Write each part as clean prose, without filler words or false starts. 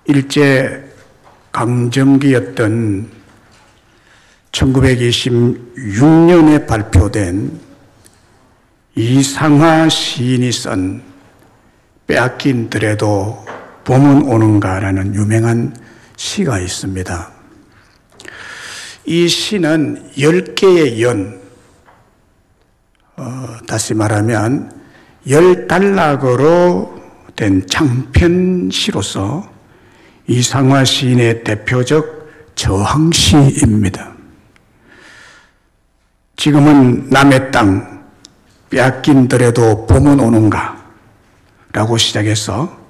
일제 강점기였던 1926년에 발표된 이상화 시인이 쓴 빼앗긴 들에도 봄은 오는가라는 유명한 시가 있습니다. 이 시는 10개의 연, 다시 말하면 10단락으로 된 장편시로서 이상화 시인의 대표적 저항시입니다. 지금은 남의 땅 빼앗긴 들에도 봄은 오는가 라고 시작해서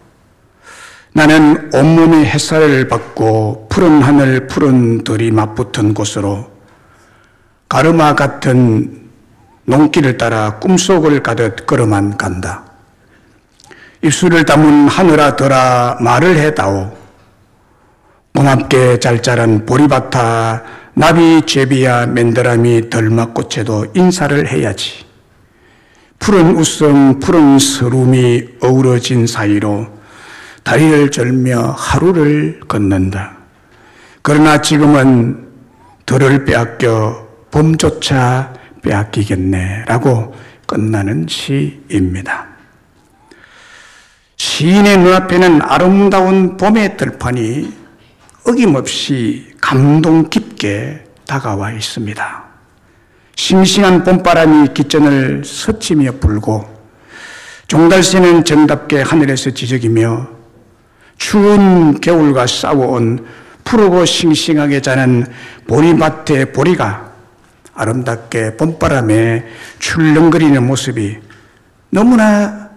나는 온몸에 햇살을 받고 푸른 하늘 푸른 들이 맞붙은 곳으로 가르마 같은 농길을 따라 꿈속을 가듯 걸어만 간다. 입술을 담은 하늘아들아 말을 해다오. 고맙게 잘 자란 보리밭아 나비 제비야 맨드라미 덜막꽃에도 인사를 해야지. 푸른 웃음 푸른 서름이 어우러진 사이로 다리를 절며 하루를 걷는다. 그러나 지금은 들을 빼앗겨 봄조차 빼앗기겠네 라고 끝나는 시입니다. 시인의 눈앞에는 아름다운 봄의 들판이 어김없이 감동 깊게 다가와 있습니다. 싱싱한 봄바람이 깃전을 스치며 불고 종달새는 정답게 하늘에서 지저귀며 추운 겨울과 싸워온 푸르고 싱싱하게 자는 보리밭의 보리가 아름답게 봄바람에 출렁거리는 모습이 너무나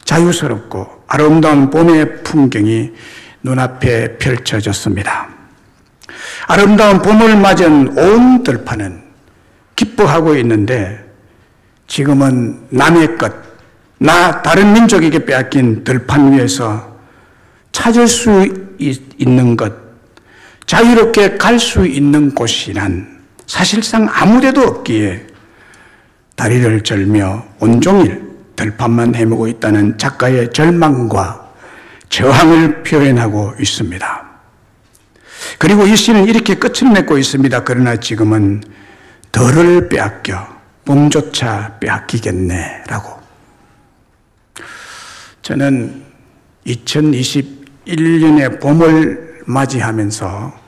자유스럽고 아름다운 봄의 풍경이 눈앞에 펼쳐졌습니다. 아름다운 봄을 맞은 온 들판은 기뻐하고 있는데 지금은 남의 것, 다른 민족에게 빼앗긴 들판 위에서 찾을 수 있는 것, 자유롭게 갈 수 있는 곳이란 사실상 아무데도 없기에 다리를 절며 온종일 들판만 헤매고 있다는 작가의 절망과 저항을 표현하고 있습니다. 그리고 이 시는 이렇게 끝을 맺고 있습니다. 그러나 지금은 덜을 빼앗겨 봄조차 빼앗기겠네 라고. 저는 2021년의 봄을 맞이하면서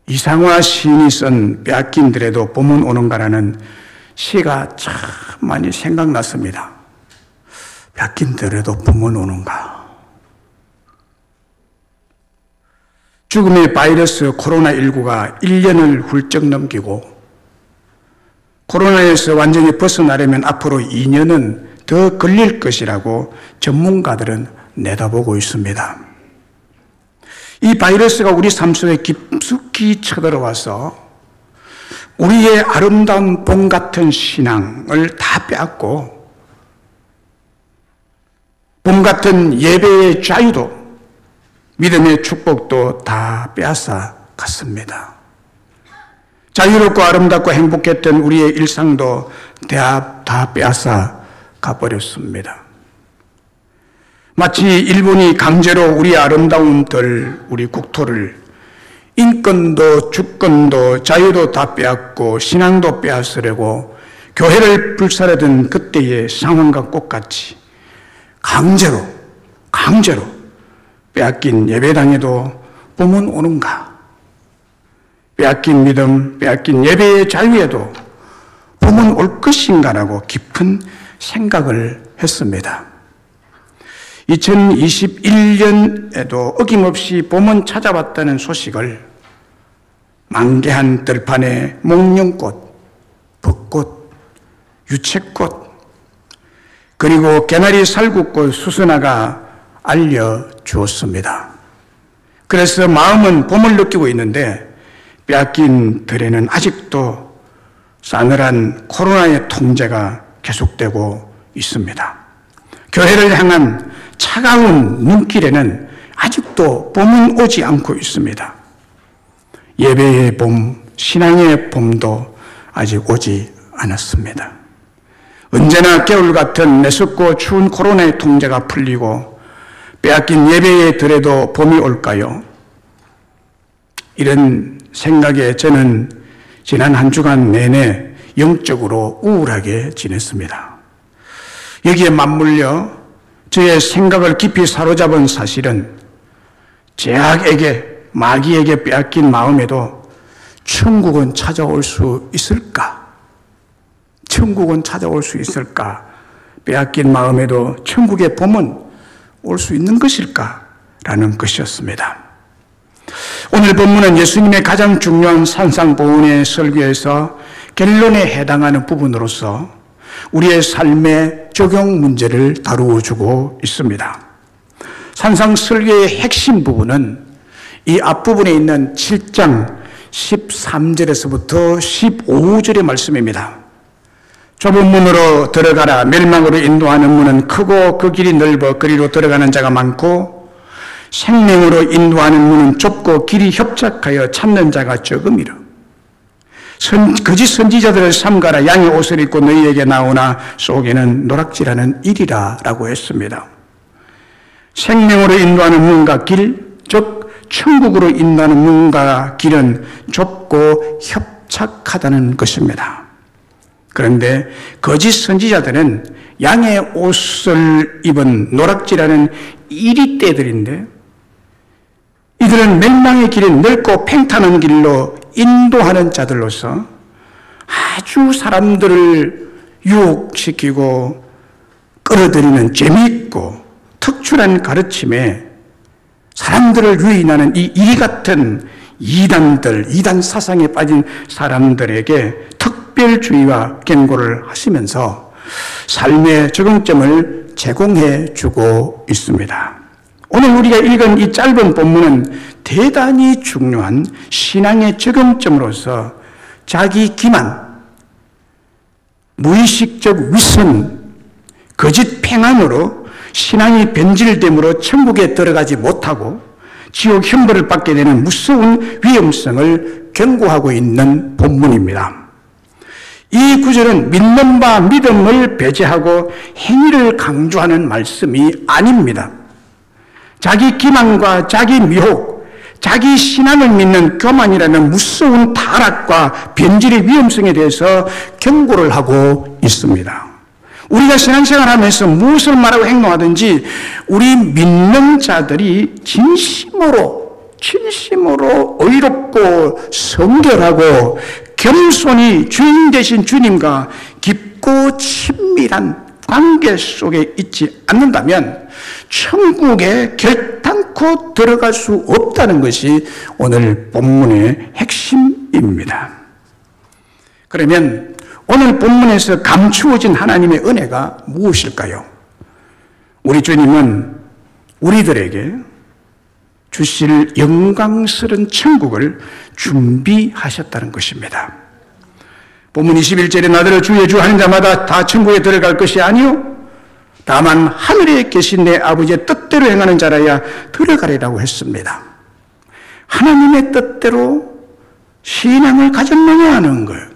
이상화 시인이 쓴 빼앗긴 들에도 봄은 오는가라는 시가 참 많이 생각났습니다. 빼앗긴 들에도 봄은 오는가. 죽음의 바이러스 코로나19가 1년을 훌쩍 넘기고 코로나에서 완전히 벗어나려면 앞으로 2년은 더 걸릴 것이라고 전문가들은 내다보고 있습니다. 이 바이러스가 우리 삶 속에 깊숙이 쳐들어와서 우리의 아름다운 봄 같은 신앙을 다 빼앗고 봄 같은 예배의 자유도 믿음의 축복도 다 빼앗아 갔습니다. 자유롭고 아름답고 행복했던 우리의 일상도 다 빼앗아 가버렸습니다. 마치 일본이 강제로 우리 아름다운 우리 국토를 인권도 주권도 자유도 다 빼앗고 신앙도 빼앗으려고 교회를 불사르던 그때의 상황과 똑같이 강제로 빼앗긴 예배당에도 봄은 오는가? 빼앗긴 믿음, 빼앗긴 예배의 자유에도 봄은 올 것인가라고 깊은 생각을 했습니다. 2021년에도 어김없이 봄은 찾아왔다는 소식을 만개한 들판에 목련꽃, 벚꽃, 유채꽃, 그리고 개나리 살구꽃, 수선화가 알려주었습니다. 그래서 마음은 봄을 느끼고 있는데 빼앗긴 들에는 아직도 싸늘한 코로나의 통제가 계속되고 있습니다. 교회를 향한 차가운 눈길에는 아직도 봄은 오지 않고 있습니다. 예배의 봄, 신앙의 봄도 아직 오지 않았습니다. 언제나 겨울 같은 매섭고 추운 코로나의 통제가 풀리고 빼앗긴 예배에 들에도 봄이 올까요? 이런 생각에 저는 지난 한 주간 내내 영적으로 우울하게 지냈습니다. 여기에 맞물려 저의 생각을 깊이 사로잡은 사실은 제약에게, 마귀에게 빼앗긴 마음에도 천국은 찾아올 수 있을까? 천국은 찾아올 수 있을까? 빼앗긴 마음에도 천국의 봄은 올 수 있는 것일까? 라는 것이었습니다. 오늘 본문은 예수님의 가장 중요한 산상보훈의 설교에서 결론에 해당하는 부분으로서 우리의 삶의 적용 문제를 다루어주고 있습니다. 산상설교의 핵심 부분은 이 앞부분에 있는 7장 13절에서부터 15절의 말씀입니다. 좁은 문으로 들어가라. 멸망으로 인도하는 문은 크고 그 길이 넓어 그리로 들어가는 자가 많고 생명으로 인도하는 문은 좁고 길이 협착하여 찾는 자가 적음이라. 거짓 선지자들을 삼가라. 양의 옷을 입고 너희에게 나오나 속에는 노락질하는 일이라 라고 했습니다. 생명으로 인도하는 문과 길, 즉 천국으로 인도하는 문과 길은 좁고 협착하다는 것입니다. 그런데 거짓 선지자들은 양의 옷을 입은 노락질하는 이리떼들인데 이들은 멸망의 길이 넓고 팽탄한 길로 인도하는 자들로서 아주 사람들을 유혹시키고 끌어들이는 재미있고 특출한 가르침에 사람들을 유인하는 이 이리 같은 이단들, 이단 사상에 빠진 사람들에게 특별주의와 경고를 하시면서 삶의 적응점을 제공해 주고 있습니다. 오늘 우리가 읽은 이 짧은 본문은 대단히 중요한 신앙의 적응점으로서 자기 기만, 무의식적 위선, 거짓 평안으로 신앙이 변질됨으로 천국에 들어가지 못하고 지옥 형벌을 받게 되는 무서운 위험성을 경고하고 있는 본문입니다. 이 구절은 믿는 바 믿음을 배제하고 행위를 강조하는 말씀이 아닙니다. 자기 기만과 자기 미혹, 자기 신앙을 믿는 교만이라는 무서운 타락과 변질의 위험성에 대해서 경고를 하고 있습니다. 우리가 신앙생활 하면서 무엇을 말하고 행동하든지 우리 믿는 자들이 진심으로 의롭고 성결하고 겸손히 주인 되신 주님과 깊고 친밀한 관계 속에 있지 않는다면 천국에 결단코 들어갈 수 없다는 것이 오늘 본문의 핵심입니다. 그러면 오늘 본문에서 감추어진 하나님의 은혜가 무엇일까요? 우리 주님은 우리들에게 주실 영광스러운 천국을 준비하셨다는 것입니다. 본문 21절에 나더러 주의 주 하는 자마다 다 천국에 들어갈 것이 아니요 다만 하늘에 계신 내 아버지의 뜻대로 행하는 자라야 들어가리라고 했습니다. 하나님의 뜻대로 신앙을 가졌느냐 하는 거예요.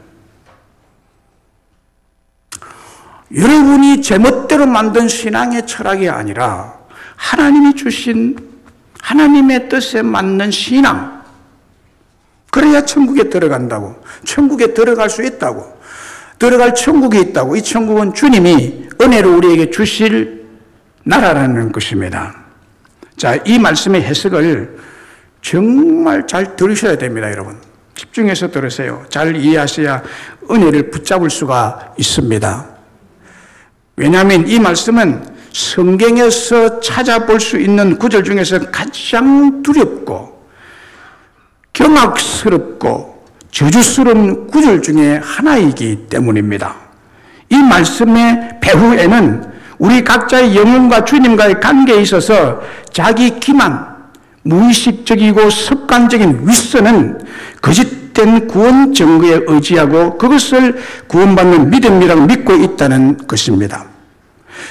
여러분이 제멋대로 만든 신앙의 철학이 아니라 하나님이 주신 하나님의 뜻에 맞는 신앙, 그래야 천국에 들어간다고, 천국에 들어갈 수 있다고, 들어갈 천국이 있다고. 이 천국은 주님이 은혜로 우리에게 주실 나라라는 것입니다. 자, 이 말씀의 해석을 정말 잘 들으셔야 됩니다, 여러분. 집중해서 들으세요. 잘 이해하셔야 은혜를 붙잡을 수가 있습니다. 왜냐하면 이 말씀은 성경에서 찾아볼 수 있는 구절 중에서 가장 두렵고 경악스럽고 저주스러운 구절 중에 하나이기 때문입니다. 이 말씀의 배후에는 우리 각자의 영혼과 주님과의 관계에 있어서 자기 기만, 무의식적이고 습관적인 윗선은 거짓된 구원 증거에 의지하고 그것을 구원받는 믿음이라고 믿고 있다는 것입니다.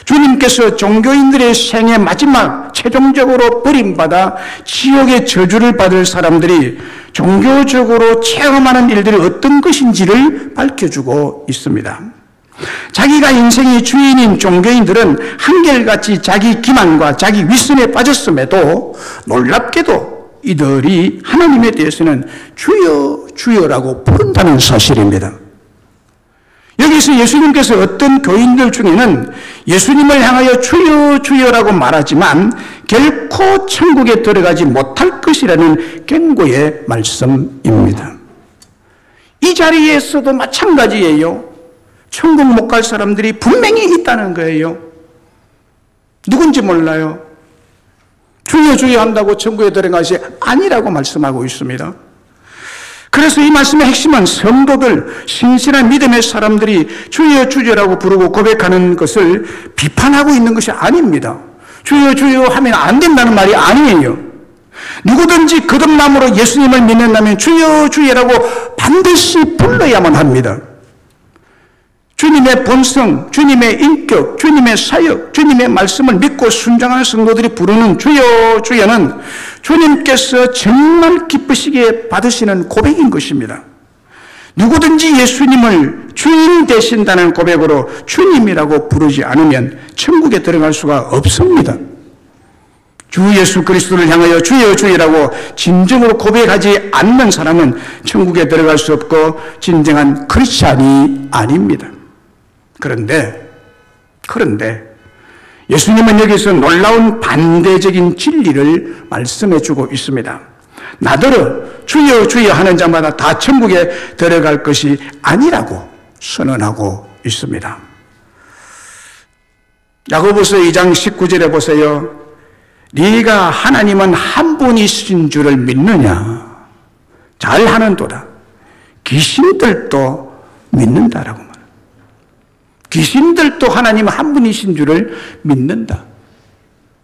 주님께서 종교인들의 생애 마지막 최종적으로 버림받아 지옥의 저주를 받을 사람들이 종교적으로 체험하는 일들이 어떤 것인지를 밝혀주고 있습니다. 자기가 인생의 주인인 종교인들은 한결같이 자기 기만과 자기 위선에 빠졌음에도 놀랍게도 이들이 하나님에 대해서는 주여 주여라고 부른다는 사실입니다. 여기서 예수님께서 어떤 교인들 중에는 예수님을 향하여 주여 주여라고 말하지만 결코 천국에 들어가지 못할 것이라는 경고의 말씀입니다. 이 자리에서도 마찬가지예요. 천국 못 갈 사람들이 분명히 있다는 거예요. 누군지 몰라요. 주여 주여 한다고 천국에 들어가지 아니라고 말씀하고 있습니다. 그래서 이 말씀의 핵심은 성도들, 신실한 믿음의 사람들이 주여 주여라고 부르고 고백하는 것을 비판하고 있는 것이 아닙니다. 주여 주여 하면 안 된다는 말이 아니에요. 누구든지 거듭남으로 예수님을 믿는다면 주여 주여라고 반드시 불러야만 합니다. 주님의 본성, 주님의 인격, 주님의 사역, 주님의 말씀을 믿고 순종하는 성도들이 부르는 주여 주여는 주님께서 정말 기쁘시게 받으시는 고백인 것입니다. 누구든지 예수님을 주인 되신다는 고백으로 주님이라고 부르지 않으면 천국에 들어갈 수가 없습니다. 주 예수 그리스도를 향하여 주여 주여라고 진정으로 고백하지 않는 사람은 천국에 들어갈 수 없고 진정한 크리스찬이 아닙니다. 그런데 예수님은 여기서 놀라운 반대적인 진리를 말씀해 주고 있습니다. 나더러 주여 주여 하는 자마다 다 천국에 들어갈 것이 아니라고 선언하고 있습니다. 야고보서 2장 19절에 보세요. 네가 하나님은 한 분이신 줄을 믿느냐? 잘하는도다. 귀신들도 믿는다라고 말합니다. 귀신들도 하나님 한 분이신 줄을 믿는다.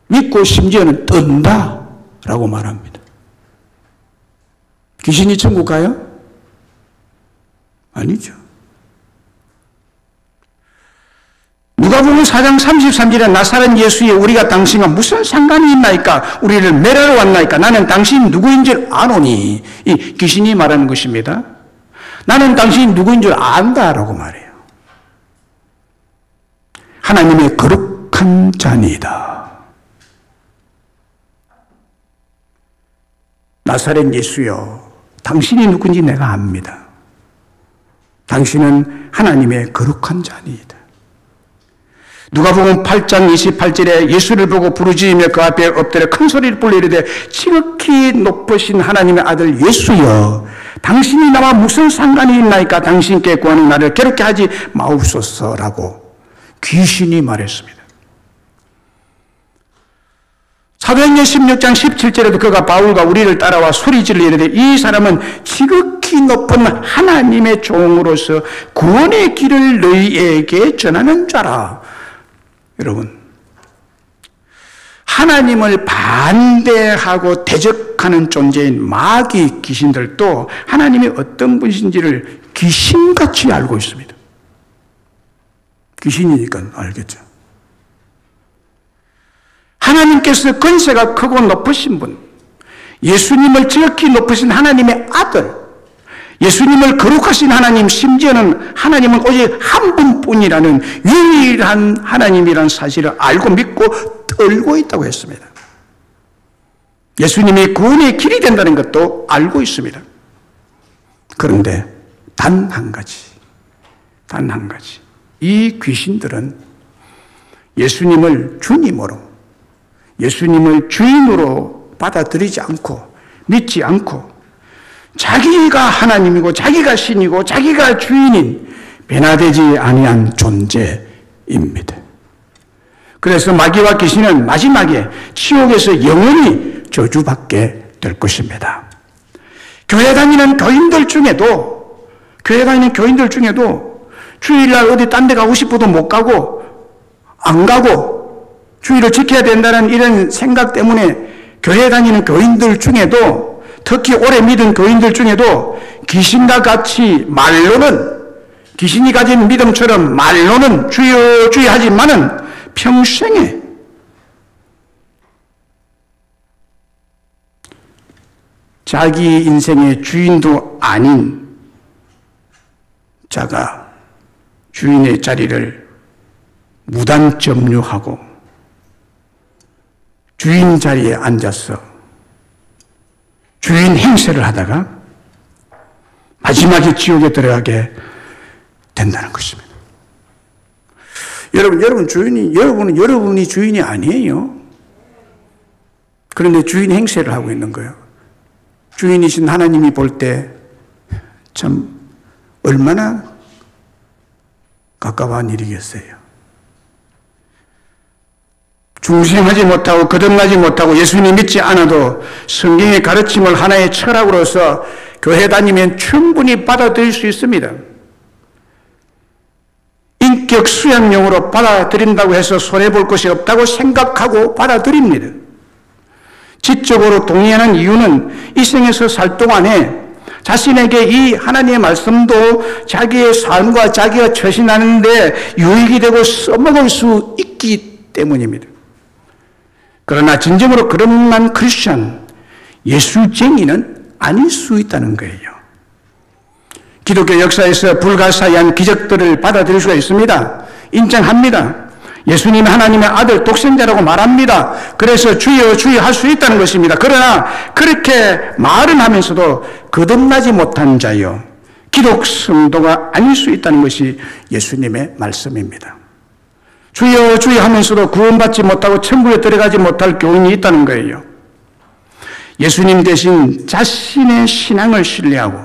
믿고 심지어는 뜬다라고 말합니다. 귀신이 천국 가요? 아니죠. 누가복음 4장 33절에 나사렛 예수에 우리가 당신과 무슨 상관이 있나이까? 우리를 멸하러 왔나이까? 나는 당신이 누구인 줄 아노니. 이 귀신이 말하는 것입니다. 나는 당신이 누구인 줄 안다라고 말해요. 하나님의 거룩한 자니이다. 나사렛 예수여, 당신이 누군지 내가 압니다. 당신은 하나님의 거룩한 자니이다. 누가복음 8장 28절에 예수를 보고 부르짖으며 그 앞에 엎드려 큰 소리를 불러 이르되 지극히 높으신 하나님의 아들 예수여, 당신이 나와 무슨 상관이 있나이까? 당신께 구하는 나를 괴롭게 하지 마옵소서라고 귀신이 말했습니다. 사도행전 16장 17절에도 그가 바울과 우리를 따라와 소리질러 이르되 이 사람은 지극히 높은 하나님의 종으로서 구원의 길을 너희에게 전하는 자라. 여러분, 하나님을 반대하고 대적하는 존재인 마귀 귀신들도 하나님이 어떤 분이신지를 귀신같이 알고 있습니다. 귀신이니까 알겠죠. 하나님께서 권세가 크고 높으신 분, 예수님을 지극히 높으신 하나님의 아들, 예수님을 거룩하신 하나님, 심지어는 하나님은 오직 한 분뿐이라는 유일한 하나님이라는 사실을 알고 믿고 떨고 있다고 했습니다. 예수님이 구원의 길이 된다는 것도 알고 있습니다. 그런데 단 한 가지, 이 귀신들은 예수님을 주님으로, 예수님을 주인으로 받아들이지 않고 믿지 않고 자기가 하나님이고 자기가 신이고 자기가 주인인 변화되지 아니한 존재입니다. 그래서 마귀와 귀신은 마지막에 지옥에서 영원히 저주받게 될 것입니다. 교회 다니는 교인들 중에도 주일날 어디 딴 데 가고 싶어도 못 가고 안 가고 주일을 지켜야 된다는 이런 생각 때문에 교회 다니는 교인들 중에도, 특히 오래 믿은 교인들 중에도 귀신과 같이 말로는, 귀신이 가진 믿음처럼 말로는 주여 주여 하지만은 평생에 자기 인생의 주인도 아닌 자가 주인의 자리를 무단점유하고 주인 자리에 앉아서 주인 행세를 하다가 마지막에 지옥에 들어가게 된다는 것입니다. 여러분은 여러분이 주인이 아니에요. 그런데 주인 행세를 하고 있는 거예요. 주인이신 하나님이 볼 때 참 얼마나 깝깝한 일이겠어요. 중생하지 못하고 거듭나지 못하고 예수님 믿지 않아도 성경의 가르침을 하나의 철학으로서 교회 다니면 충분히 받아들일 수 있습니다. 인격 수양용으로 받아들인다고 해서 손해볼 것이 없다고 생각하고 받아들입니다. 지적으로 동의하는 이유는 이 생에서 살 동안에 자신에게 이 하나님의 말씀도 자기의 삶과 자기가 처신하는데 유익이 되고 써먹을 수 있기 때문입니다. 그러나 진정으로 거듭난 크리스천, 예수쟁이는 아닐 수 있다는 거예요. 기독교 역사에서 불가사의한 기적들을 받아들일 수가 있습니다. 인정합니다. 예수님은 하나님의 아들 독생자라고 말합니다. 그래서 주여 주여 할 수 있다는 것입니다. 그러나 그렇게 말은 하면서도 거듭나지 못한 자여 기독 성도가 아닐 수 있다는 것이 예수님의 말씀입니다. 주여 주여 하면서도 구원받지 못하고 천국에 들어가지 못할 교인이 있다는 거예요. 예수님 대신 자신의 신앙을 신뢰하고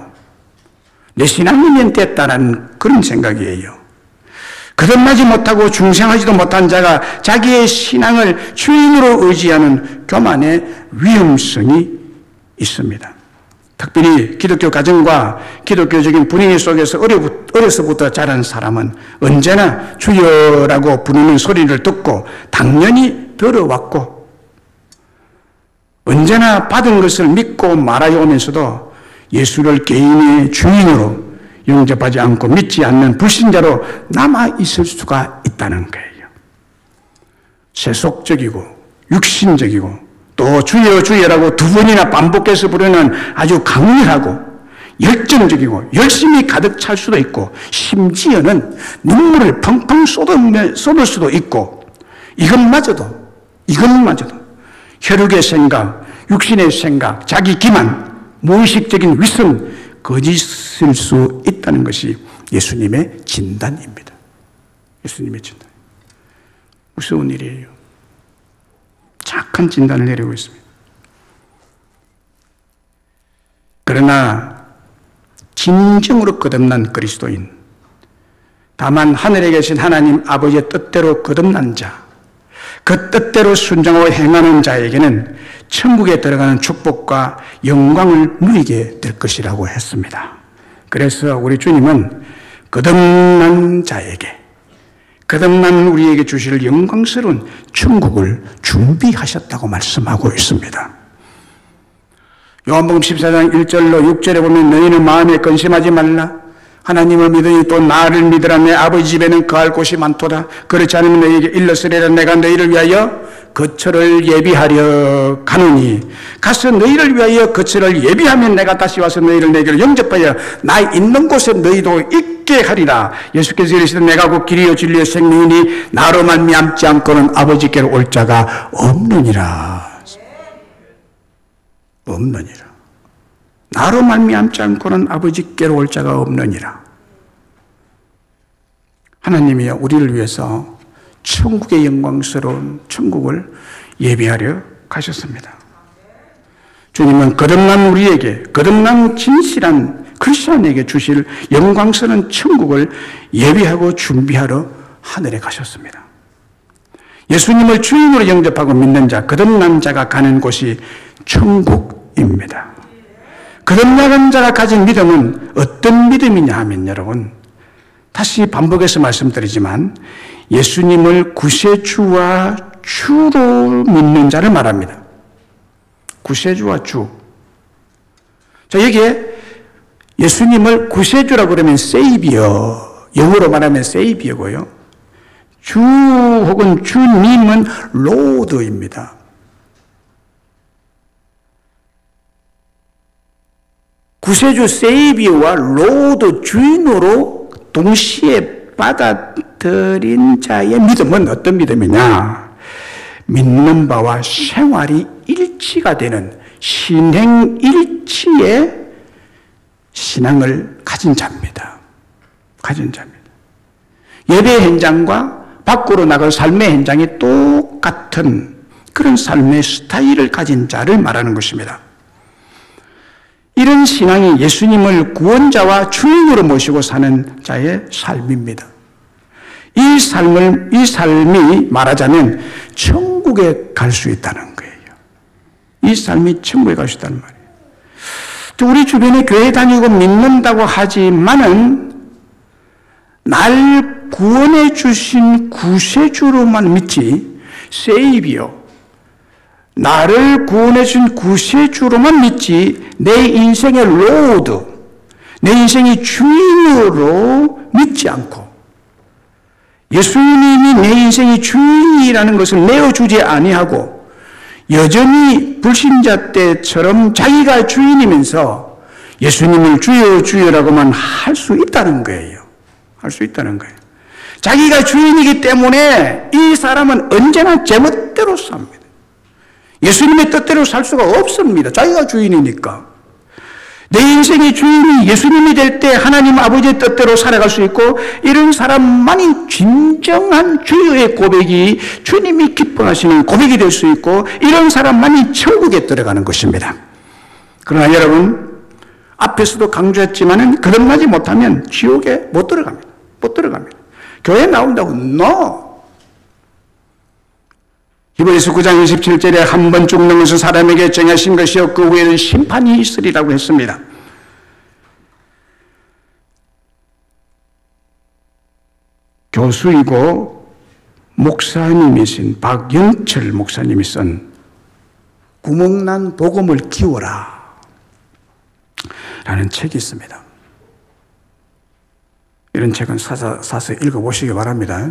내 신앙이면 됐다는 그런 생각이에요. 거듭나지 못하고 중생하지도 못한 자가 자기의 신앙을 주인으로 의지하는 교만의 위험성이 있습니다. 특별히 기독교 가정과 기독교적인 분위기 속에서 어려서부터 자란 사람은 언제나 주여라고 부르는 소리를 듣고 당연히 들어왔고 언제나 받은 것을 믿고 말하여 오면서도 예수를 개인의 주인으로 영접하지 않고 믿지 않는 불신자로 남아있을 수가 있다는 거예요. 세속적이고 육신적이고 또 주여 주여라고 두 번이나 반복해서 부르는 아주 강렬하고 열정적이고 열심히 가득 찰 수도 있고 심지어는 눈물을 펑펑 쏟을 수도 있고 이것마저도 혈육의 생각, 육신의 생각, 자기 기만, 무의식적인 위선, 거짓일 수 있다는 것이 예수님의 진단입니다. 예수님의 진단. 무서운 일이에요. 착한 진단을 내리고 있습니다. 그러나 진정으로 거듭난 그리스도인, 다만 하늘에 계신 하나님 아버지의 뜻대로 거듭난 자, 그 뜻대로 순종하고 행하는 자에게는 천국에 들어가는 축복과 영광을 누리게 될 것이라고 했습니다. 그래서 우리 주님은 거듭난 자에게, 거듭난 우리에게 주실 영광스러운 천국을 준비하셨다고 말씀하고 있습니다. 요한복음 14장 1절로 6절에 보면 너희는 마음에 근심하지 말라. 하나님을 믿으니 또 나를 믿으라. 내 아버지 집에는 거할 곳이 많도다. 그렇지 않으면 너희에게 일렀으리라. 내가 너희를 위하여 거처를 예비하려 가노니 가서 너희를 위하여 거처를 예비하면 내가 다시 와서 너희를 내게로 영접하여 나 있는 곳에 너희도 있게 하리라. 예수께서 이르시되 내가 곧 길이요 진리요 생명이니 나로 말미암지 않고는 아버지께로 올 자가 없느니라. 나로 말미암지 않고는 아버지께로 올 자가 없느니라. 하나님이 우리를 위해서 천국의 영광스러운 천국을 예비하려 가셨습니다. 주님은 거듭난 우리에게, 거듭난 진실한 크리스천에게 주실 영광스러운 천국을 예비하고 준비하러 하늘에 가셨습니다. 예수님을 주인으로 영접하고 믿는 자, 거듭난 자가 가는 곳이 천국입니다. 거듭난 자가 가진 믿음은 어떤 믿음이냐 하면 여러분, 다시 반복해서 말씀드리지만 예수님을 구세주와 주로 믿는 자를 말합니다. 구세주와 주. 자, 여기에 예수님을 구세주라고 그러면 세이비어, 영어로 말하면 세이비어고요. 주 혹은 주님은 로드입니다. 구세주 세이비어와 로드 주인으로 동시에 받아들인 자의 믿음은 어떤 믿음이냐? 믿는 바와 생활이 일치가 되는 신행일치의 신앙을 가진 자입니다. 가진 자입니다. 예배 현장과 밖으로 나갈 삶의 현장이 똑같은 그런 삶의 스타일을 가진 자를 말하는 것입니다. 이런 신앙이 예수님을 구원자와 주인으로 모시고 사는 자의 삶입니다. 이 삶이 말하자면 천국에 갈 수 있다는 거예요. 이 삶이 천국에 갈 수 있다는 말이에요. 또 우리 주변에 교회 다니고 믿는다고 하지만은 날 구원해 주신 구세주로만 믿지, 세이비어, 나를 구원해 준 구세주로만 믿지 내 인생의 로드, 내 인생의 주인으로 믿지 않고 예수님이 내 인생의 주인이라는 것을 내어주지 아니하고 여전히 불신자 때처럼 자기가 주인이면서 예수님을 주여 주여라고만 할 수 있다는 거예요. 할 수 있다는 거예요. 자기가 주인이기 때문에 이 사람은 언제나 제멋대로 삽니다. 예수님의 뜻대로 살 수가 없습니다. 자기가 주인이니까. 내 인생의 주인이 예수님이 될 때 하나님 아버지의 뜻대로 살아갈 수 있고, 이런 사람만이 진정한 주여의 고백이 주님이 기뻐하시는 고백이 될 수 있고, 이런 사람만이 천국에 들어가는 것입니다. 그러나 여러분, 앞에서도 강조했지만은 거듭나지 못하면 지옥에 못 들어갑니다. 못 들어갑니다. 교회 나온다고 No. 히브리서 9장 27절에 한 번 죽는 것은 사람에게 정하신 것이요 그 후에는 심판이 있으리라고 했습니다. 교수이고 목사님이신 박영철 목사님이 쓴 구멍난 복음을 키워라 라는 책이 있습니다. 이런 책은 사서 읽어보시기 바랍니다.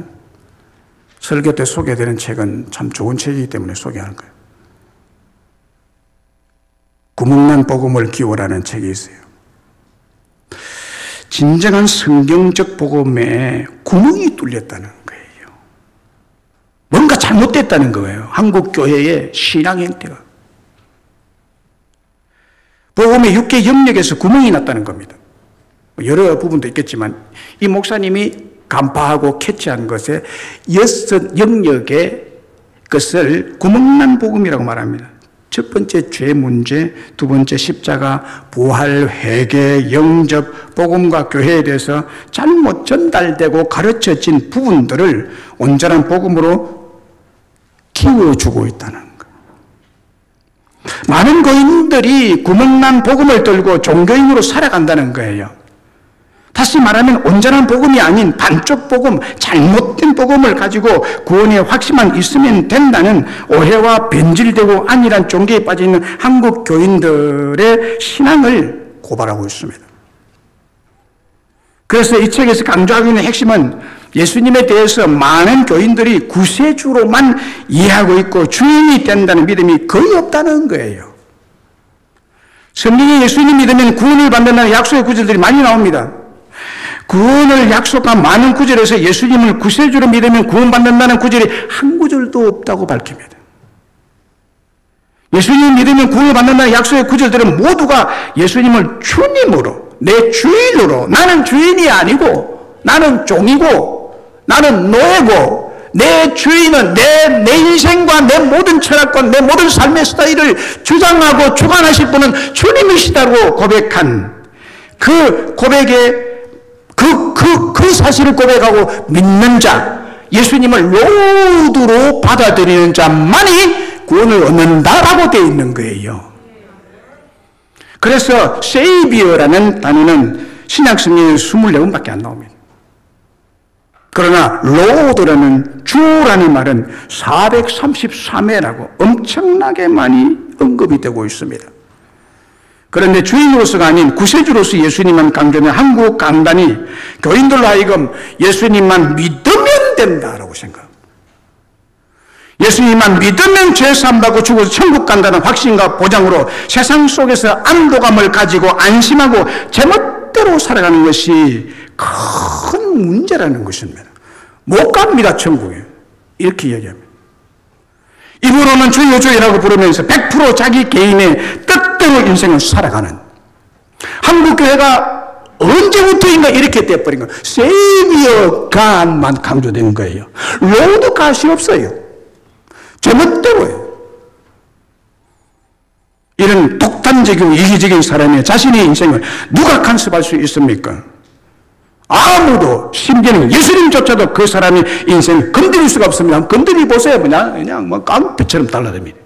설교 때 소개되는 책은 참 좋은 책이기 때문에 소개하는 거예요. 구멍난 복음을 키워라는 책이 있어요. 진정한 성경적 복음에 구멍이 뚫렸다는 거예요. 뭔가 잘못됐다는 거예요. 한국 교회의 신앙 행태가. 복음의 육계 영역에서 구멍이 났다는 겁니다. 여러 부분도 있겠지만 이 목사님이 간파하고 캐치한 것에 6 영역의 것을 구멍난 복음이라고 말합니다. 첫 번째 죄 문제, 두 번째 십자가, 부활, 회개, 영접, 복음과 교회에 대해서 잘못 전달되고 가르쳐진 부분들을 온전한 복음으로 키워주고 있다는 거예요. 많은 교인들이 구멍난 복음을 들고 종교인으로 살아간다는 거예요. 다시 말하면 온전한 복음이 아닌 반쪽 복음, 잘못된 복음을 가지고 구원의 확신만 있으면 된다는 오해와 변질되고 안일한 종교에 빠져있는 한국 교인들의 신앙을 고발하고 있습니다. 그래서 이 책에서 강조하고 있는 핵심은 예수님에 대해서 많은 교인들이 구세주로만 이해하고 있고 주인이 된다는 믿음이 거의 없다는 거예요. 성경에 예수님 믿으면 구원을 받는다는 약속의 구절들이 많이 나옵니다. 구원을 약속한 많은 구절에서 예수님을 구세주로 믿으면 구원받는다는 구절이 한 구절도 없다고 밝힙니다. 예수님을 믿으면 구원을 받는다는 약속의 구절들은 모두가 예수님을 주님으로, 내 주인으로, 나는 주인이 아니고 나는 종이고 나는 노예고 내 주인은 내 인생과 내 모든 철학과 내 모든 삶의 스타일을 주장하고 주관하실 분은 주님이시다고 고백한 그 고백에 그 사실을 고백하고 믿는 자, 예수님을 로드로 받아들이는 자만이 구원을 얻는다라고 되어 있는 거예요. 그래서 세이비어라는 단어는 신약성경에 24번밖에 안 나옵니다. 그러나 로드라는 주라는 말은 433회라고 엄청나게 많이 언급이 되고 있습니다. 그런데 주인으로서가 아닌 구세주로서 예수님만 강조하는 한국 강단이 교인들로 하여금 예수님만 믿으면 된다라고 생각합니다. 예수님만 믿으면 죄 사함받고 죽어서 천국 간다는 확신과 보장으로 세상 속에서 안도감을 가지고 안심하고 제멋대로 살아가는 것이 큰 문제라는 것입니다. 못 갑니다, 천국에. 이렇게 얘기합니다. 입으로는 주여 주여라고 부르면서 100% 자기 개인의 뜻대로 인생을 살아가는, 한국교회가 언제부터인가 이렇게 돼버린 거예요. 세비어 간만 강조되는 거예요. 로드 갓이 없어요. 제멋대로예요. 이런 독단적이고 이기적인 사람의 자신의 인생을 누가 간섭할 수 있습니까? 아무도, 심지어는 예수님조차도 그 사람의 인생을 건드릴 수가 없습니다. 건드리 보세요. 그냥 뭐 깡패처럼 달라듭니다.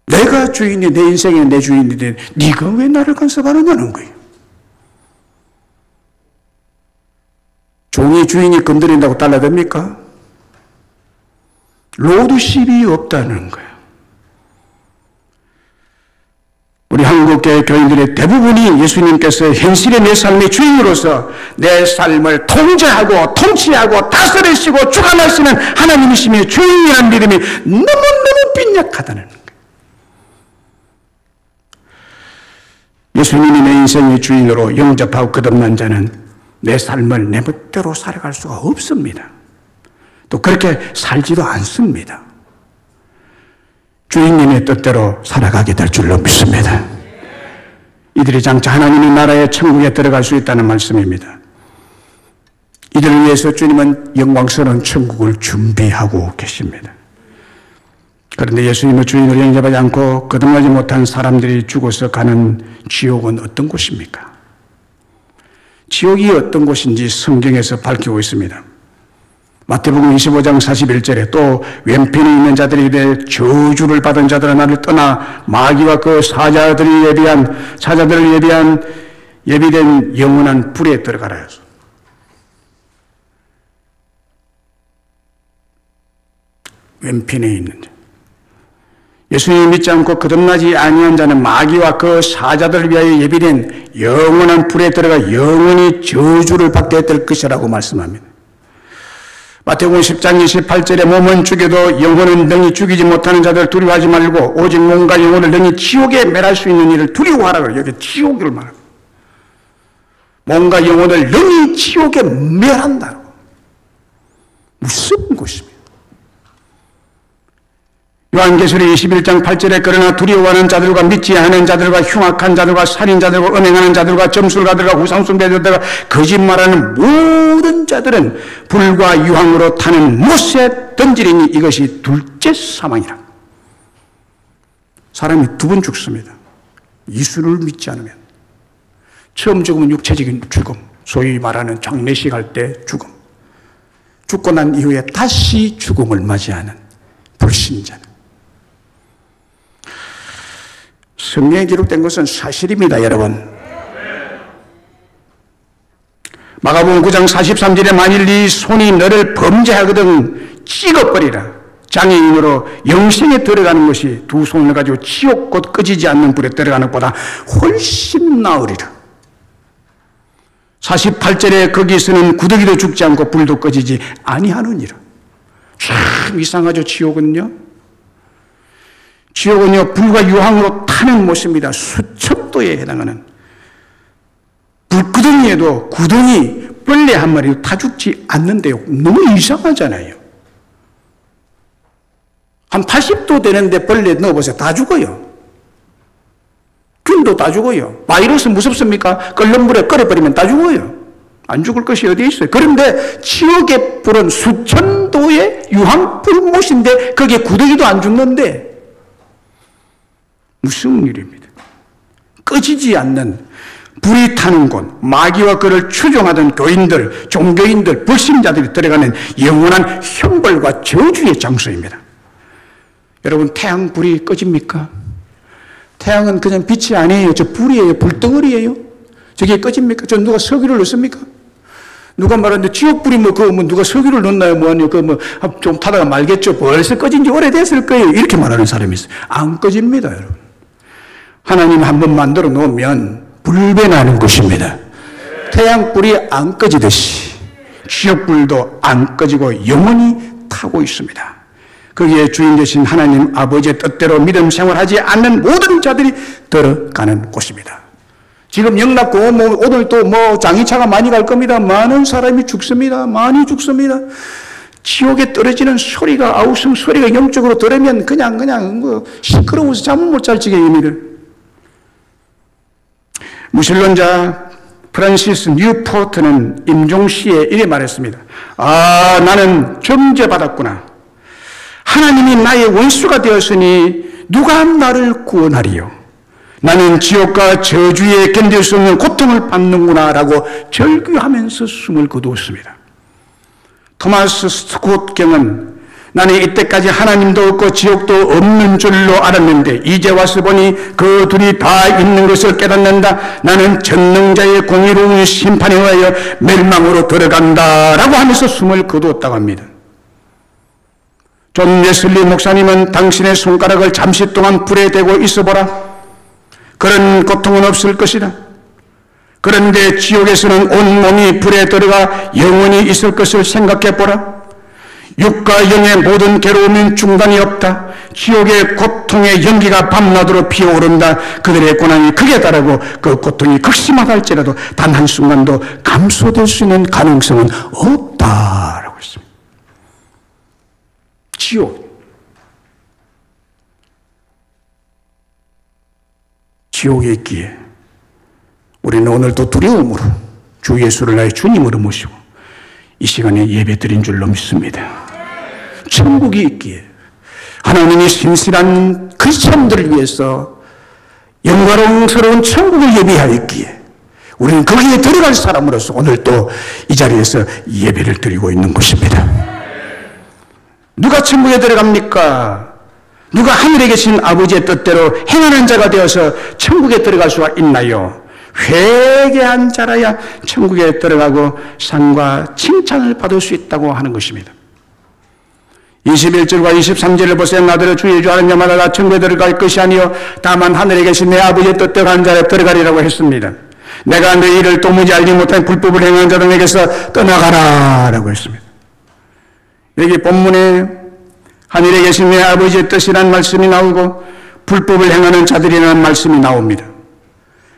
내가 주인이, 내 인생의 내 주인인데 네가 왜 나를 간섭하느냐는 거예요. 종이 주인이 건드린다고 달라듭니까? 로드십이 없다는 거예요. 우리 한국교회 교인들의 대부분이 예수님께서 현실의 내 삶의 주인으로서 내 삶을 통제하고 통치하고 다스리시고 주관하시는 하나님이시며 주인이라는 믿음이 너무너무 빈약하다는 거예요. 예수님이 내 인생의 주인으로 영접하고 거듭난 자는 내 삶을 내 멋대로 살아갈 수가 없습니다. 또 그렇게 살지도 않습니다. 주인님의 뜻대로 살아가게 될 줄로 믿습니다. 이들이 장차 하나님의 나라의 천국에 들어갈 수 있다는 말씀입니다. 이들을 위해서 주님은 영광스러운 천국을 준비하고 계십니다. 그런데 예수님의 주인으로 영접하지 않고 거듭나지 못한 사람들이 죽어서 가는 지옥은 어떤 곳입니까? 지옥이 어떤 곳인지 성경에서 밝히고 있습니다. 마태복음 25장 41절에 또 왼편에 있는 자들이 이르되 저주를 받은 자들은 나를 떠나 마귀와 그 사자들을 예비한 예비된 영원한 불에 들어가라 해서, 왼편에 있는 자, 예수님을 믿지 않고 거듭나지 아니한 자는 마귀와 그 사자들을 위하여 예비된 영원한 불에 들어가 영원히 저주를 받게 될 것이라고 말씀합니다. 마태복음 10장 28절에 몸은 죽여도 영혼은 능히 죽이지 못하는 자들 두려워하지 말고 오직 몸과 영혼을 능히 지옥에 멸할 수 있는 일을 두려워하라고. 여기 지옥을 말하고, 몸과 영혼을 능히 지옥에 멸한다고. 무슨 곳입니까? 요한계시록 21장 8절에 그러나 두려워하는 자들과 믿지 않은 자들과 흉악한 자들과 살인자들과 음행하는 자들과 점술가들과 우상숭배자들과 거짓말하는 모든 자들은 불과 유황으로 타는 못에 던지리니 이것이 둘째 사망이라. 사람이 두 번 죽습니다. 예수를 믿지 않으면. 처음 죽음은 육체적인 죽음, 소위 말하는 장례식 할 때 죽음. 죽고 난 이후에 다시 죽음을 맞이하는 불신자는. 성경에 기록된 것은 사실입니다, 여러분. 마가복음 9장 43절에 만일 네 손이 너를 범죄하거든 찍어버리라. 장애인으로 영생에 들어가는 것이 두 손을 가지고 지옥 곧 꺼지지 않는 불에 들어가는 것보다 훨씬 나으리라. 48절에 거기서는 구더기도 죽지 않고 불도 꺼지지 아니하느니라. 참 이상하죠, 지옥은요. 지옥은요, 불과 유황으로 타는 못입니다. 수천 도에 해당하는. 불구덩이에도 구덩이 벌레 한 마리도 다 죽지 않는데요. 너무 이상하잖아요. 한 80도 되는데 벌레 넣어보세요. 다 죽어요. 균도 다 죽어요. 바이러스 무섭습니까? 끓는 물에 끓여버리면 다 죽어요. 안 죽을 것이 어디 있어요? 그런데 지옥의 불은 수천 도의 유황불못인데 거기에 구더기도 안 죽는데 무슨 일입니다. 꺼지지 않는 불이 타는 곳, 마귀와 그를 추종하던 교인들, 종교인들, 불신자들이 들어가는 영원한 형벌과 저주의 장소입니다. 여러분, 태양 불이 꺼집니까? 태양은 그냥 빛이 아니에요. 저 불이에요. 불덩어리예요. 저게 꺼집니까? 저 누가 석유를 넣습니까? 누가 말하는데 지옥불이 누가 석유를 넣나요? 좀 타다가 말겠죠. 벌써 꺼진 지 오래됐을 거예요. 이렇게 말하는 사람이 있어요. 안 꺼집니다, 여러분. 하나님 한번 만들어 놓으면 불변하는 것입니다. 태양불이 안 꺼지듯이 지옥불도 안 꺼지고 영원히 타고 있습니다. 거기에 주인 되신 하나님 아버지의 뜻대로 믿음 생활하지 않는 모든 자들이 들어가는 곳입니다. 지금 영락고 오늘 또 장의차가 많이 갈 겁니다. 많은 사람이 죽습니다. 많이 죽습니다. 지옥에 떨어지는 소리가, 아우성 소리가 영적으로 들으면 그냥 시끄러워서 잠을 못 잘 지경입니다. 무신론자 프란시스 뉴포트는 임종시에 이래 말했습니다. 나는 정죄받았구나. 하나님이 나의 원수가 되었으니 누가 나를 구원하리요. 나는 지옥과 저주에 견딜 수 없는 고통을 받는구나 라고 절규하면서 숨을 거두었습니다. 토마스 스콧경은 나는 이때까지 하나님도 없고 지옥도 없는 줄로 알았는데 이제 와서 보니 그 둘이 다 있는 것을 깨닫는다. 나는 전능자의 공의로운 심판에 의하여 멸망으로 들어간다 라고 하면서 숨을 거두었다고 합니다. 존 웨슬리 목사님은 당신의 손가락을 잠시 동안 불에 대고 있어보라. 그런 고통은 없을 것이다. 그런데 지옥에서는 온몸이 불에 들어가 영원히 있을 것을 생각해보라. 육과 영의 모든 괴로움은 중단이 없다. 지옥의 고통의 연기가 밤낮으로 피어오른다. 그들의 고난이 극에 달하고 그 고통이 극심하다 할지라도 단 한순간도 감소될 수 있는 가능성은 없다라고 했습니다. 지옥에 있기에 우리는 오늘도 두려움으로 주 예수를 나의 주님으로 모시고 이 시간에 예배 드린 줄로 믿습니다. 천국이 있기에 하나님이 신실한 크리스천들을 위해서 영광스러운 천국을 예비하였기에 우리는 거기에 들어갈 사람으로서 오늘 또 이 자리에서 예배를 드리고 있는 것입니다. 누가 천국에 들어갑니까? 누가 하늘에 계신 아버지의 뜻대로 행하는 자가 되어서 천국에 들어갈 수가 있나요? 회개한 자라야 천국에 들어가고 상과 칭찬을 받을 수 있다고 하는 것입니다. 21절과 23절을 보세요. 나더러 주의 주 아는 자마다 다 천국에 들어갈 것이 아니요 다만 하늘에 계신 내 아버지의 뜻대로 하는 자라 들어가리라고 했습니다. 내가 내 일을 도무지 알지 못한 불법을 행하는 자들에게서 떠나가라 라고 했습니다. 여기 본문에 하늘에 계신 내 아버지의 뜻이라는 말씀이 나오고 불법을 행하는 자들이라는 말씀이 나옵니다.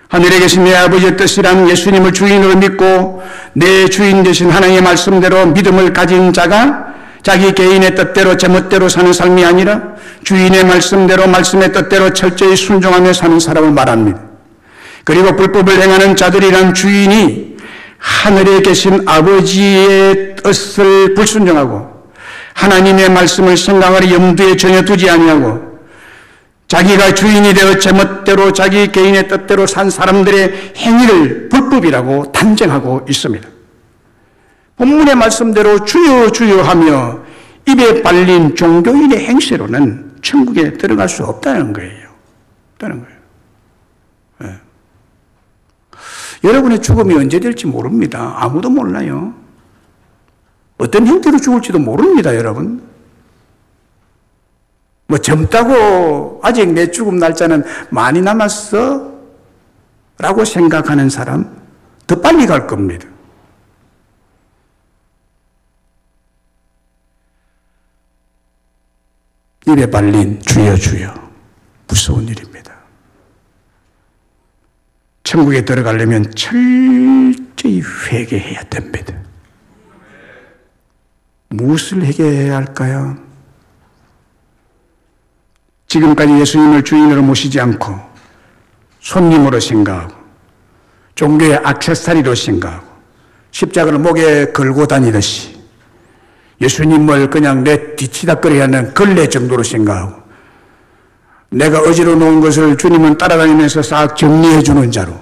하늘에 계신 내 아버지의 뜻이란 예수님을 주인으로 믿고 내 주인 되신 하나님의 말씀대로 믿음을 가진 자가 자기 개인의 뜻대로 제멋대로 사는 삶이 아니라 주인의 말씀대로 말씀의 뜻대로 철저히 순종하며 사는 사람을 말합니다. 그리고 불법을 행하는 자들이란 주인이 하늘에 계신 아버지의 뜻을 불순종하고 하나님의 말씀을 생각하려 염두에 전혀 두지 아니하고 자기가 주인이 되어 제멋대로 자기 개인의 뜻대로 산 사람들의 행위를 불법이라고 단정하고 있습니다. 본문의 말씀대로 주여 주여 하며 입에 발린 종교인의 행세로는 천국에 들어갈 수 없다는 거예요. 없다는 거예요. 네. 여러분의 죽음이 언제 될지 모릅니다. 아무도 몰라요. 어떤 형태로 죽을지도 모릅니다, 여러분. 젊다고 아직 내 죽음 날짜는 많이 남았어 라고 생각하는 사람 더 빨리 갈 겁니다. 입에 발린 주여 주여 무서운 일입니다. 천국에 들어가려면 철저히 회개해야 됩니다. 무엇을 회개해야 할까요? 지금까지 예수님을 주인으로 모시지 않고 손님으로 생각하고 종교의 액세서리로 생각하고 십자가를 목에 걸고 다니듯이 예수님을 그냥 내 뒤치다거리게 하는 걸레 정도로 생각하고 내가 어지러 놓은 것을 주님은 따라다니면서 싹 정리해 주는 자로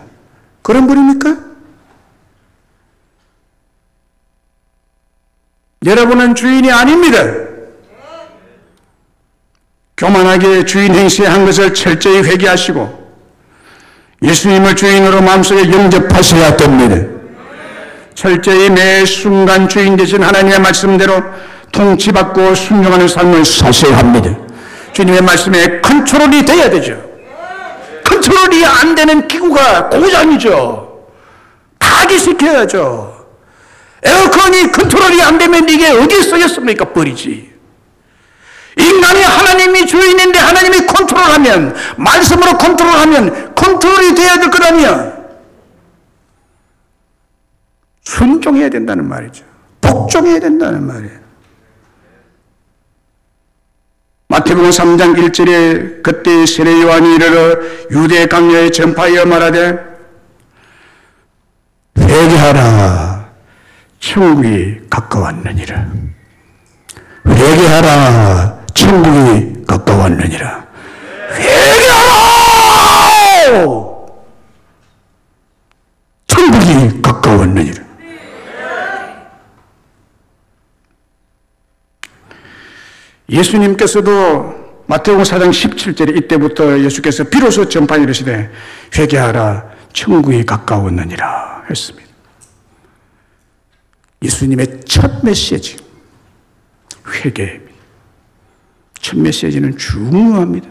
그런 분입니까? 여러분은 주인이 아닙니다. 교만하게 주인 행세한 것을 철저히 회개하시고 예수님을 주인으로 마음속에 영접하셔야 됩니다. 철저히 매 순간 주인 되신 하나님의 말씀대로 통치받고 순종하는 삶을 사셔야 합니다. 주님의 말씀에 컨트롤이 돼야 되죠. 컨트롤이 안 되는 기구가 고장이죠. 파기시켜야죠. 에어컨이 컨트롤이 안 되면 이게 어디에 쓰겠습니까? 버리지. 인간이 하나님이 주인인데 하나님이 컨트롤하면 말씀으로 컨트롤하면 컨트롤이 돼야 될 거라면 순종해야 된다는 말이죠. 복종해야 된다는 말이에요. 마태복음 3장 1절에 그때 세례 요한이 이르러 유대 강야에 전파하여 말하되 회개하라 천국이 가까웠느니라. 회개하라 천국이 가까웠느니라. 회개하라 천국이 가까웠느니라. 예수님께서도 마태복음 4장 17절에 이때부터 예수께서 비로소 전파하여 이르시되 회개하라 천국이 가까웠느니라 했습니다. 예수님의 첫 메시지 회개입니다. 첫 메시지는 중요합니다.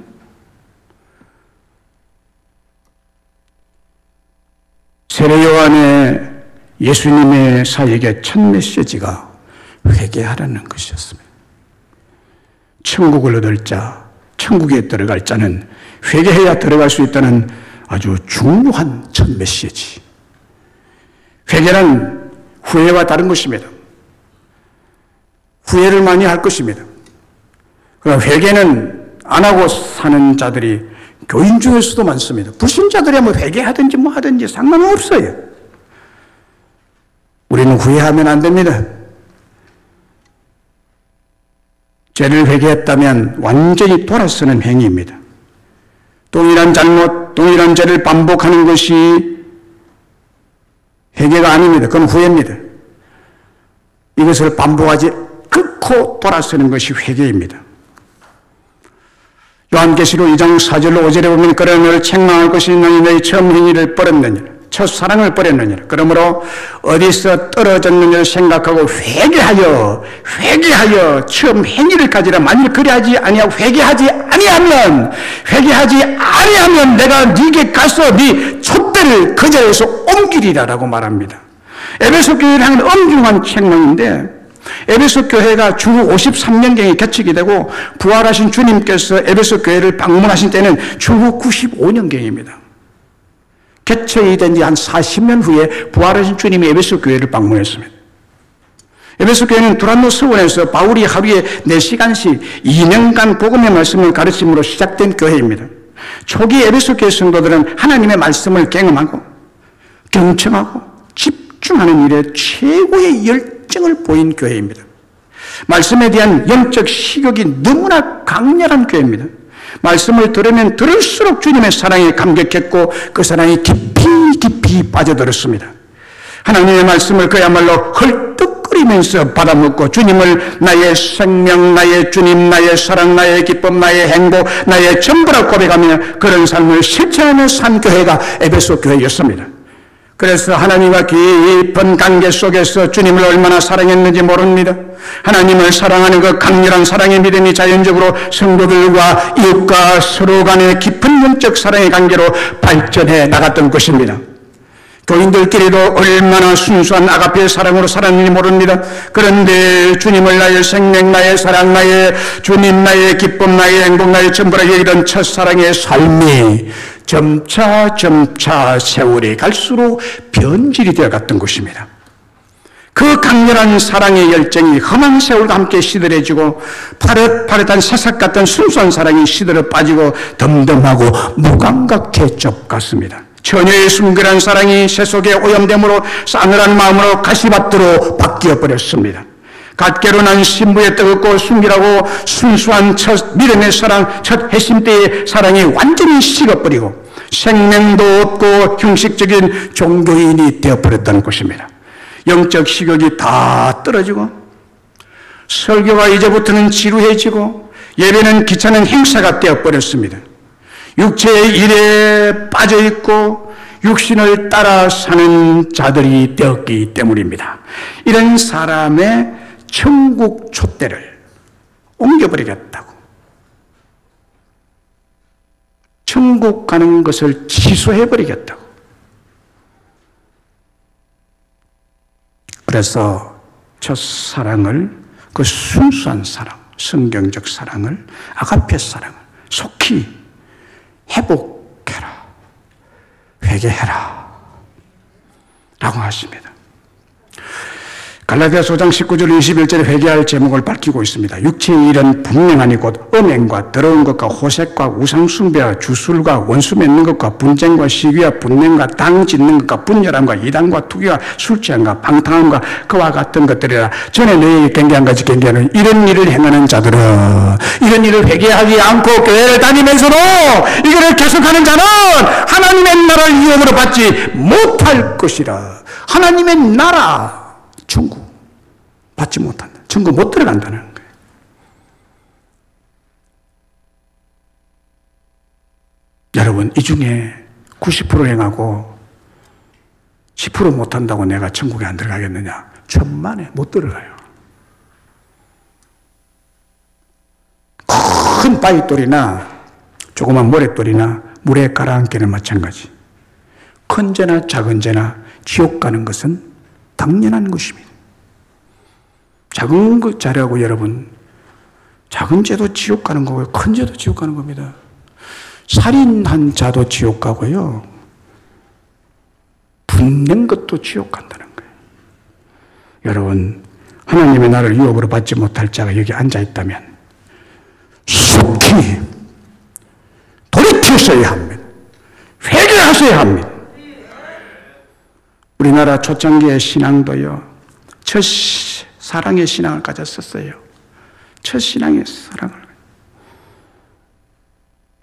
세례 요한의 예수님의 사역의 첫 메시지가 회개하라는 것이었습니다. 천국을 얻을 자, 천국에 들어갈 자는 회개해야 들어갈 수 있다는 아주 중요한 첫 메시지. 회개는 후회와 다른 것입니다. 후회를 많이 할 것입니다. 그러나 회개는 안 하고 사는 자들이 교인 중에서도 많습니다. 불신자들이 뭐 회개하든지 뭐 하든지 상관없어요. 우리는 후회하면 안 됩니다. 죄를 회개했다면 완전히 돌아서는 행위입니다. 동일한 잘못, 동일한 죄를 반복하는 것이 회개가 아닙니다. 그건 후회입니다. 이것을 반복하지 않고 돌아서는 것이 회개입니다. 요한계시록 2장 4절로 5절에 보면 그러나 너를 책망할 것이 있느니 너희 처음 행위를 버렸느니라. 첫사랑을 버렸느니라. 그러므로 어디서 떨어졌느냐를 생각하고 회개하여 처음 행위를 가지라. 만일 그리하지 아니하고 회개하지 아니하면 내가 네게 가서 네 촛대를 그 자리에서 옮기리라라고 말합니다. 에베소 교회를 향한 엄중한 책망인데 에베소 교회가 주 53년경에 개척이 되고 부활하신 주님께서 에베소 교회를 방문하신 때는 주 95년경입니다. 개척이 된 지 한 40년 후에 부활하신 주님이 에베소 교회를 방문했습니다. 에베소 교회는 두란노 서원에서 바울이 하루에 4시간씩 2년간 복음의 말씀을 가르침으로 시작된 교회입니다. 초기 에베소 교회 성도들은 하나님의 말씀을 경험하고 경청하고 집중하는 일에 최고의 열정을 보인 교회입니다. 말씀에 대한 영적 식욕이 너무나 강렬한 교회입니다. 말씀을 들으면 들을수록 주님의 사랑에 감격했고 그 사랑에 깊이 빠져들었습니다. 하나님의 말씀을 그야말로 헐떡거리면서 받아먹고 주님을 나의 생명, 나의 주님, 나의 사랑, 나의 기쁨, 나의 행복, 나의 전부라 고백하며 그런 삶을 실천하며 산 교회가 에베소 교회였습니다. 그래서 하나님과 깊은 관계 속에서 주님을 얼마나 사랑했는지 모릅니다. 하나님을 사랑하는 그 강렬한 사랑의 믿음이 자연적으로 성도들과 이웃과 서로 간의 깊은 영적 사랑의 관계로 발전해 나갔던 것입니다. 교인들끼리도 얼마나 순수한 아가페의 사랑으로 살았는지 모릅니다. 그런데 주님을 나의 생명, 나의 사랑, 나의 주님, 나의 기쁨, 나의 행복, 나의 전부라 여기던 첫사랑의 삶이 점차 세월이 갈수록 변질이 되어갔던 것입니다. 그 강렬한 사랑의 열정이 험한 세월과 함께 시들해지고 파릇파릇한 새싹 같은 순수한 사랑이 시들어 빠지고 덤덤하고 무감각해 좁갔습니다. 처녀의 순결한 사랑이 세속의 오염됨으로 싸늘한 마음으로 가시밭으로 바뀌어버렸습니다. 갓게로 난 신부의 뜨겁고 순결하고 순수한 첫 믿음의 사랑, 첫 회심 때의 사랑이 완전히 식어버리고 생명도 없고 형식적인 종교인이 되어버렸다는 것입니다. 영적 식욕이 다 떨어지고 설교가 이제부터는 지루해지고 예배는 귀찮은 행사가 되어버렸습니다. 육체의 일에 빠져있고 육신을 따라 사는 자들이 되었기 때문입니다. 이런 사람의 천국 촛대를 옮겨버리겠다고, 천국 가는 것을 취소해버리겠다고. 그래서 첫사랑을, 그 순수한 사랑, 성경적 사랑을, 아가페 사랑을 속히 회복해라, 회개해라 라고 하십니다. 갈라디아서 5장 19절 21절에 회개할 제목을 밝히고 있습니다. 육체의 일은 분명하니 곧 음행과 더러운 것과 호색과 우상숭배와 주술과 원수 맺는 것과 분쟁과 시기와 분냄과 당 짓는 것과 분열함과 이단과 투기와 술취함과 방탕함과 그와 같은 것들이라. 전에 너희에게 경계한 같이 경계하는 이런 일을 행하는 자들은, 이런 일을 회개하지 않고 교회를 다니면서도 이거를 계속하는 자는 하나님의 나라를 위험으로 받지 못할 것이라. 하나님의 나라, 천국 받지 못한다. 천국 못 들어간다는 거예요. 여러분, 이 중에 90% 행하고 10% 못한다고 내가 천국에 안 들어가겠느냐? 천만에 못 들어가요. 큰 바위돌이나 조그만 모래돌이나 물에 가라앉기는 마찬가지. 큰 죄나 작은 죄나 지옥 가는 것은 당연한 것입니다. 작은 것 잘하고 여러분, 작은 죄도 지옥 가는 거고요. 큰 죄도 지옥 가는 겁니다. 살인한 자도 지옥 가고요. 분낸 것도 지옥 간다는 거예요. 여러분, 하나님의 나라를 유업으로 받지 못할 자가 여기 앉아 있다면 속히 돌이키셔야 합니다. 회개하셔야 합니다. 우리나라 초창기의 신앙도요, 첫 사랑의 신앙을 가졌었어요. 첫 신앙의 사랑을.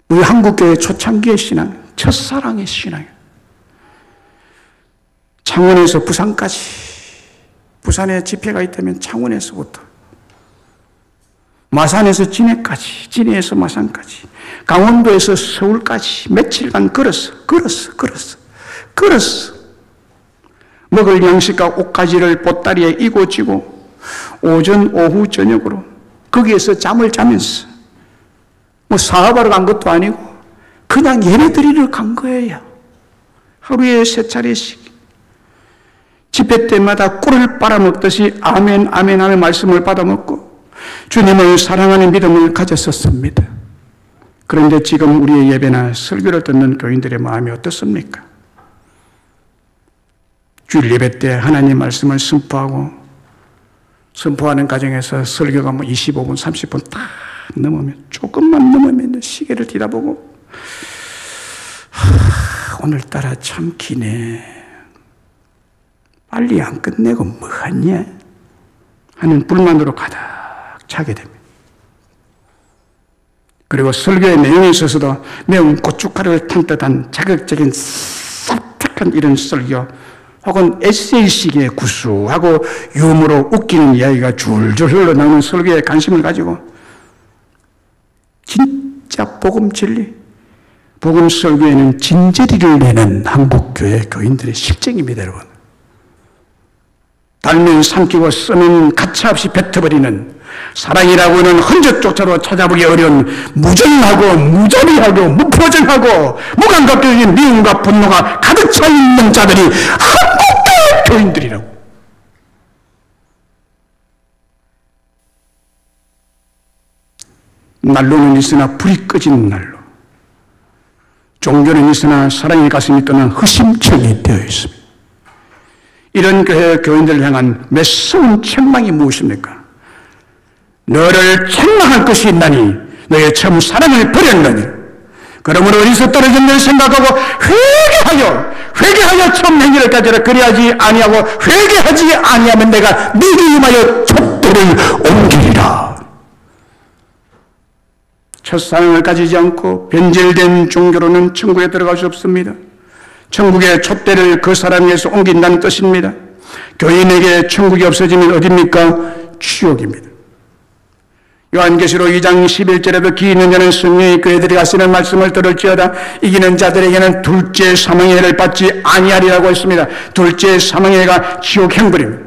우리 한국교회 초창기의 신앙, 첫사랑의 신앙. 창원에서 부산까지, 부산에 집회가 있다면 창원에서부터, 마산에서 진해까지, 진해에서 마산까지, 강원도에서 서울까지 며칠간 걸었어. 먹을 양식과 옷가지를 보따리에 이고 지고 오전, 오후, 저녁으로 거기에서 잠을 자면서 뭐 사업하러 간 것도 아니고 그냥 예배드리러 간 거예요. 하루에 3차례씩. 집회 때마다 꿀을 빨아먹듯이 아멘, 아멘 하는 말씀을 받아먹고 주님을 사랑하는 믿음을 가졌었습니다. 그런데 지금 우리의 예배나 설교를 듣는 교인들의 마음이 어떻습니까? 주일 예배 때 하나님 말씀을 선포하는 과정에서 설교가 뭐 25분, 30분 딱 넘으면, 조금만 넘으면 시계를 뒤다보고 오늘따라 참 기네. 빨리 안 끝내고 뭐하냐? 하는 불만으로 가득 차게 됩니다. 그리고 설교의 내용에 있어서도 매운 고춧가루를 탄 듯한 자극적인 싹싹한 이런 설교, 혹은 에세이식의 구수하고 유머로 웃기는 이야기가 줄줄 흘러나오는 설교에 관심을 가지고 진짜 복음 진리, 복음 설교에는 진저리를 내는 한국교회 교인들의 실정입니다, 여러분. 달면 삼키고 쓰면 가차없이 뱉어버리는, 사랑이라고 하는 흔적조차로 찾아보기 어려운 무정하고 무자비하고 무표정하고 무감각적인 미움과 분노가 가득 차 있는 자들이 한국교회 교인들이라고. 난로는 있으나 불이 꺼지는 난로, 종교는 있으나 사랑의 가슴이 떠난 허심청이 되어 있습니다. 이런 교회 교인들을 향한 매서운 책망이 무엇입니까? 너를 책망할 것이 있나니 너의 처음 사랑을 버렸느니, 그러므로 어디서 떨어졌는지 생각하고 회개하여 처음 행위를 가져라. 그리하지 아니하고 회개하지 아니하면 내가 네게 임하여 촛대를 옮기리라. 첫사랑을 가지지 않고 변질된 종교로는 천국에 들어갈 수 없습니다. 천국의 촛대를 그 사람 위해서 옮긴다는 뜻입니다. 교인에게 천국이 없어지면 어디입니까? 지옥입니다. 요한계시록 2장 11절에도 기 있는 자는 성령의 교회들이 하시는 말씀을 들을지어다. 이기는 자들에게는 둘째 사망의 해를 받지 아니하리라고 했습니다. 둘째 사망의 해가 지옥 형벌입니다.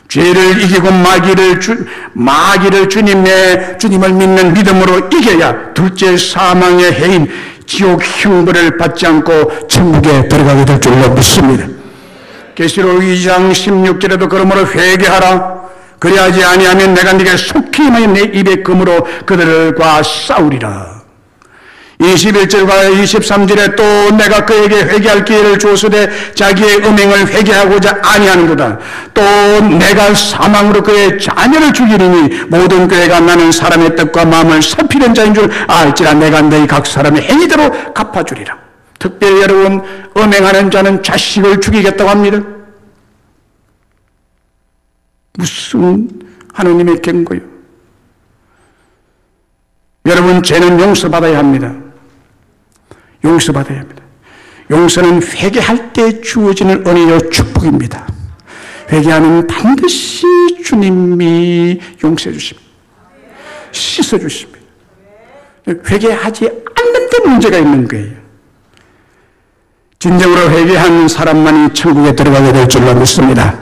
죄를 이기고 마귀를 주님을 믿는 믿음으로 이겨야 둘째 사망의 해인 지옥 형벌을 받지 않고 천국에 들어가게 될 줄로 믿습니다. 계시록 2장 16절에도 그러므로 회개하라. 그리하지 아니하면 내가 네게 속히 임하여 내 입의 금으로 그들과 싸우리라. 21절과 23절에 또 내가 그에게 회개할 기회를 주었으되 자기의 음행을 회개하고자 아니하는도다. 또 내가 사망으로 그의 자녀를 죽이리니 모든 그애가 나는 사람의 뜻과 마음을 살피는 자인 줄 알지라. 내가 너희 각 사람의 행위대로 갚아주리라. 특별히 여러분, 음행하는 자는 자식을 죽이겠다고 합니다. 무슨 하느님의 경고요? 여러분, 죄는 용서받아야 합니다. 용서받아야 합니다. 용서는 회개할 때 주어지는 은혜요 축복입니다. 회개하면 반드시 주님이 용서해 주십니다. 씻어 주십니다. 회개하지 않는데 문제가 있는 거예요. 진정으로 회개한 사람만이 천국에 들어가게 될 줄로 믿습니다.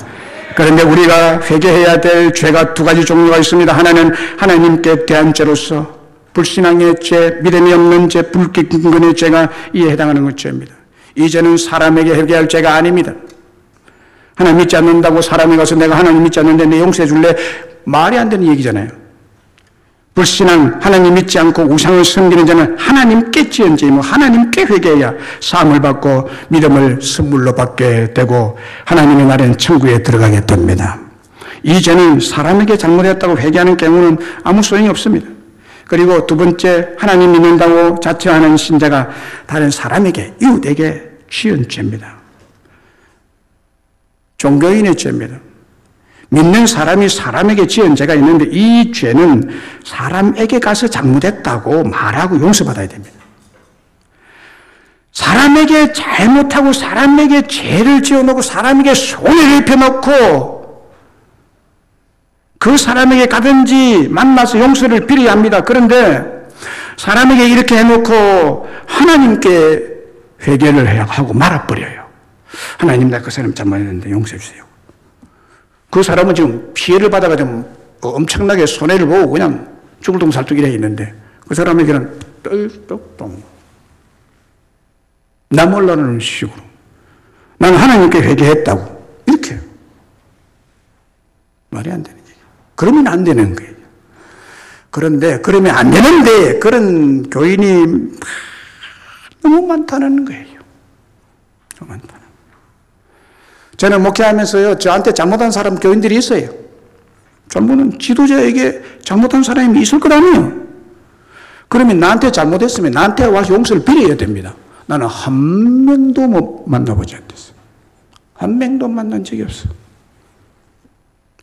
그런데 우리가 회개해야 될 죄가 두 가지 종류가 있습니다. 하나는 하나님께 대한 죄로서 불신앙의 죄, 믿음이 없는 죄, 불기근근의 죄가 이에 해당하는 것 죄입니다. 이 죄는 사람에게 회개할 죄가 아닙니다. 하나님 믿지 않는다고 사람이 가서 내가 하나님 믿지 않는데 내 용서해 줄래? 말이 안 되는 얘기잖아요. 불신앙, 하나님 믿지 않고 우상을 섬기는 자는 하나님께 지은 죄이며 하나님께 회개해야 사함을 받고 믿음을 선물로 받게 되고 하나님의 날엔 천국에 들어가게 됩니다. 이 죄는 사람에게 잘못했다고 회개하는 경우는 아무 소용이 없습니다. 그리고 두 번째, 하나님 믿는다고 자처하는 신자가 다른 사람에게, 이웃에게 지은 죄입니다. 종교인의 죄입니다. 믿는 사람이 사람에게 지은 죄가 있는데 이 죄는 사람에게 가서 잘못했다고 말하고 용서받아야 됩니다. 사람에게 잘못하고 사람에게 죄를 지어놓고 사람에게 손해를 입혀놓고 그 사람에게 가든지 만나서 용서를 빌어야 합니다. 그런데 사람에게 이렇게 해놓고 하나님께 회개를 하고 말아버려요. 하나님, 나 그 사람 잘못했는데 용서해 주세요. 그 사람은 지금 피해를 받아가지고 엄청나게 손해를 보고 그냥 죽을 동살뚝이라 있는데 그 사람에게는 떨떡똥 나 몰라는 식으로 나는 하나님께 회개했다고 이렇게 말이 안 되는 얘기예요. 그러면 안 되는 거예요. 그런데 그러면 안 되는데 그런 교인이 너무 많다는 거예요. 너무 많다. 저는 목회하면서요, 저한테 잘못한 사람 교인들이 있어요. 전부는 지도자에게 잘못한 사람이 있을 것 아니에요. 그러면 나한테 잘못했으면 나한테 와서 용서를 빌어야 됩니다. 나는 한 명도 못 만나보지 않았어요. 한 명도 만난 적이 없어요.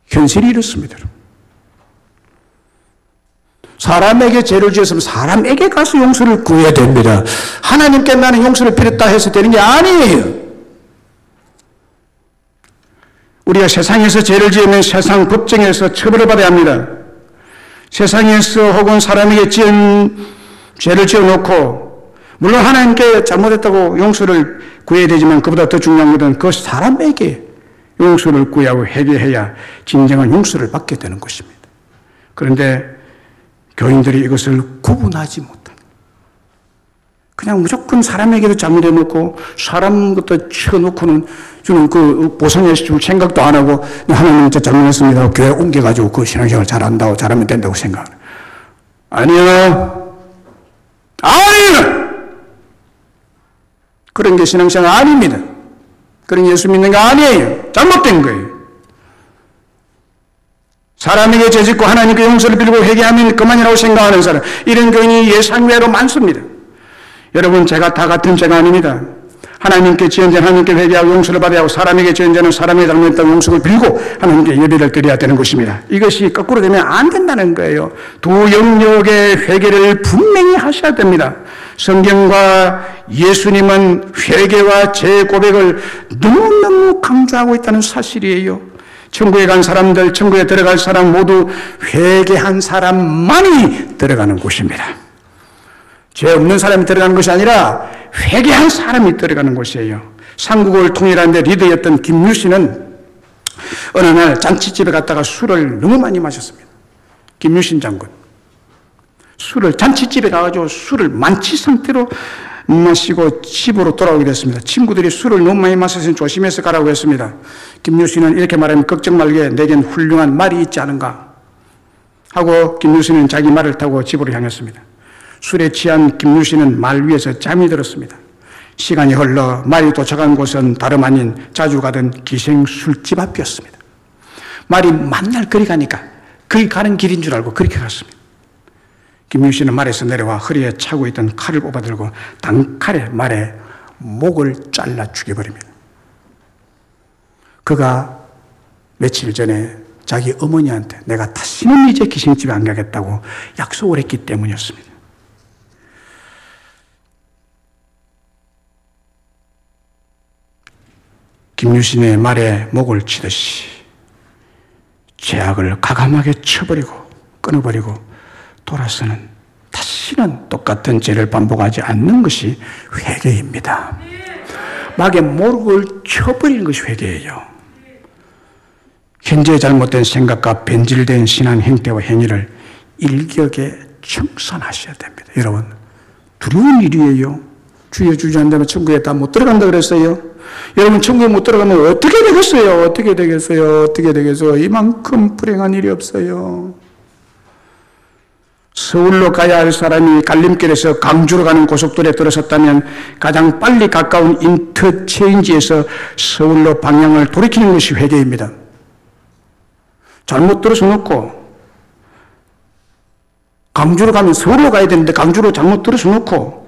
현실이 이렇습니다. 사람에게 죄를 지었으면 사람에게 가서 용서를 구해야 됩니다. 하나님께 나는 용서를 빌었다 해서 되는 게 아니에요. 우리가 세상에서 죄를 지으면 세상 법정에서 처벌을 받아야 합니다. 세상에서 혹은 사람에게 지은 죄를 지어놓고 물론 하나님께 잘못했다고 용서를 구해야 되지만 그보다 더 중요한 것은 그 사람에게 용서를 구하고 회개해야 진정한 용서를 받게 되는 것입니다. 그런데 교인들이 이것을 구분하지 못합니다. 그냥 무조건 사람에게도 잘못해놓고 사람 것도 치워놓고는 저는 그 보상해 줄 생각도 안 하고 하나님 진짜 잘못했습니다. 교회 옮겨가지고 그 신앙생활 잘한다고 잘하면 된다고 생각하는. 아니요. 아니요. 그런 게 신앙생활 아닙니다. 그런 예수 믿는 거 아니에요. 잘못된 거예요. 사람에게 죄짓고 하나님께 용서를 빌고 회개하면 그만이라고 생각하는 사람, 이런 교인이 예상외로 많습니다. 여러분, 제가 다 같은 죄가 아닙니다. 하나님께 지은 죄는 하나님께 회개하고 용서를 받아야 하고 사람에게 지은 죄는 사람에게 잘못했다고 용서를 빌고 하나님께 예배를 드려야 되는 것입니다. 이것이 거꾸로 되면 안 된다는 거예요. 두 영역의 회개를 분명히 하셔야 됩니다. 성경과 예수님은 회개와 제 고백을 너무너무 강조하고 있다는 사실이에요. 천국에 간 사람들, 천국에 들어갈 사람 모두 회개한 사람만이 들어가는 곳입니다. 죄 없는 사람이 들어가는 것이 아니라 회개한 사람이 들어가는 곳이에요. 삼국을 통일하는데 리더였던 김유신은 어느 날 잔치집에 갔다가 술을 너무 많이 마셨습니다. 김유신 장군. 술을 잔치집에 가가지고 술을 만취 상태로 마시고 집으로 돌아오게 됐습니다. 친구들이 술을 너무 많이 마셨으니 조심해서 가라고 했습니다. 김유신은 이렇게 말하면 걱정 말게 내겐 훌륭한 말이 있지 않은가 하고 김유신은 자기 말을 타고 집으로 향했습니다. 술에 취한 김유신은 말 위에서 잠이 들었습니다. 시간이 흘러 말이 도착한 곳은 다름 아닌 자주 가던 기생 술집 앞이었습니다. 말이 만날 거리 가니까 거기 가는 길인 줄 알고 그렇게 갔습니다. 김유신은 말에서 내려와 허리에 차고 있던 칼을 뽑아들고 단칼에 말의 목을 잘라 죽여버립니다. 그가 며칠 전에 자기 어머니한테 내가 다시는 이제 기생집에 안 가겠다고 약속을 했기 때문이었습니다. 김유신의 말에 목을 치듯이 죄악을 가감하게 쳐버리고 끊어버리고 돌아서는 다시는 똑같은 죄를 반복하지 않는 것이 회개입니다. 막에 목을 쳐버리는 것이 회개예요. 현재의 잘못된 생각과 변질된 신앙 행태와 행위를 일격에 청산하셔야 됩니다. 여러분, 두려운 일이에요. 주여 주여 한다면 천국에 다 못 들어간다 그랬어요. 여러분 천국에 못 들어가면 어떻게 되겠어요? 어떻게 되겠어요? 어떻게 되겠어요? 이만큼 불행한 일이 없어요. 서울로 가야 할 사람이 갈림길에서 강주로 가는 고속도로에 들어섰다면 가장 빨리 가까운 인터체인지에서 서울로 방향을 돌이키는 것이 회개입니다. 잘못 들어서 놓고 강주로 가면 서울로 가야 되는데 강주로 잘못 들어서 놓고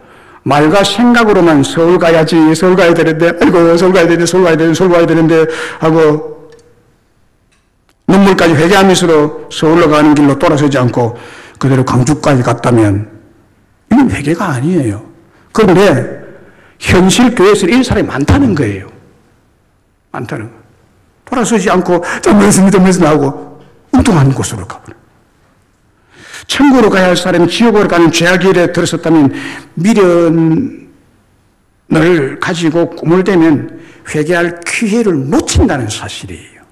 말과 생각으로만 서울 가야지, 서울 가야 되는데, 아이고, 서울 가야 되는데, 서울 가야 되는데, 서울 가야 되는데, 하고, 눈물까지 회개하면서 서울로 가는 길로 돌아서지 않고, 그대로 강주까지 갔다면, 이건 회개가 아니에요. 그런데, 현실 교회에서 이런 사람이 많다는 거예요. 많다는 거예요. 돌아서지 않고, 잘못했습니다 하고, 엉뚱한 곳으로 가버려요. 천국으로 가야 할 사람이 지옥으로 가는 죄악의 일에 들어섰다면 미련을 가지고 꿈을 대면 회개할 기회를 놓친다는 사실이에요.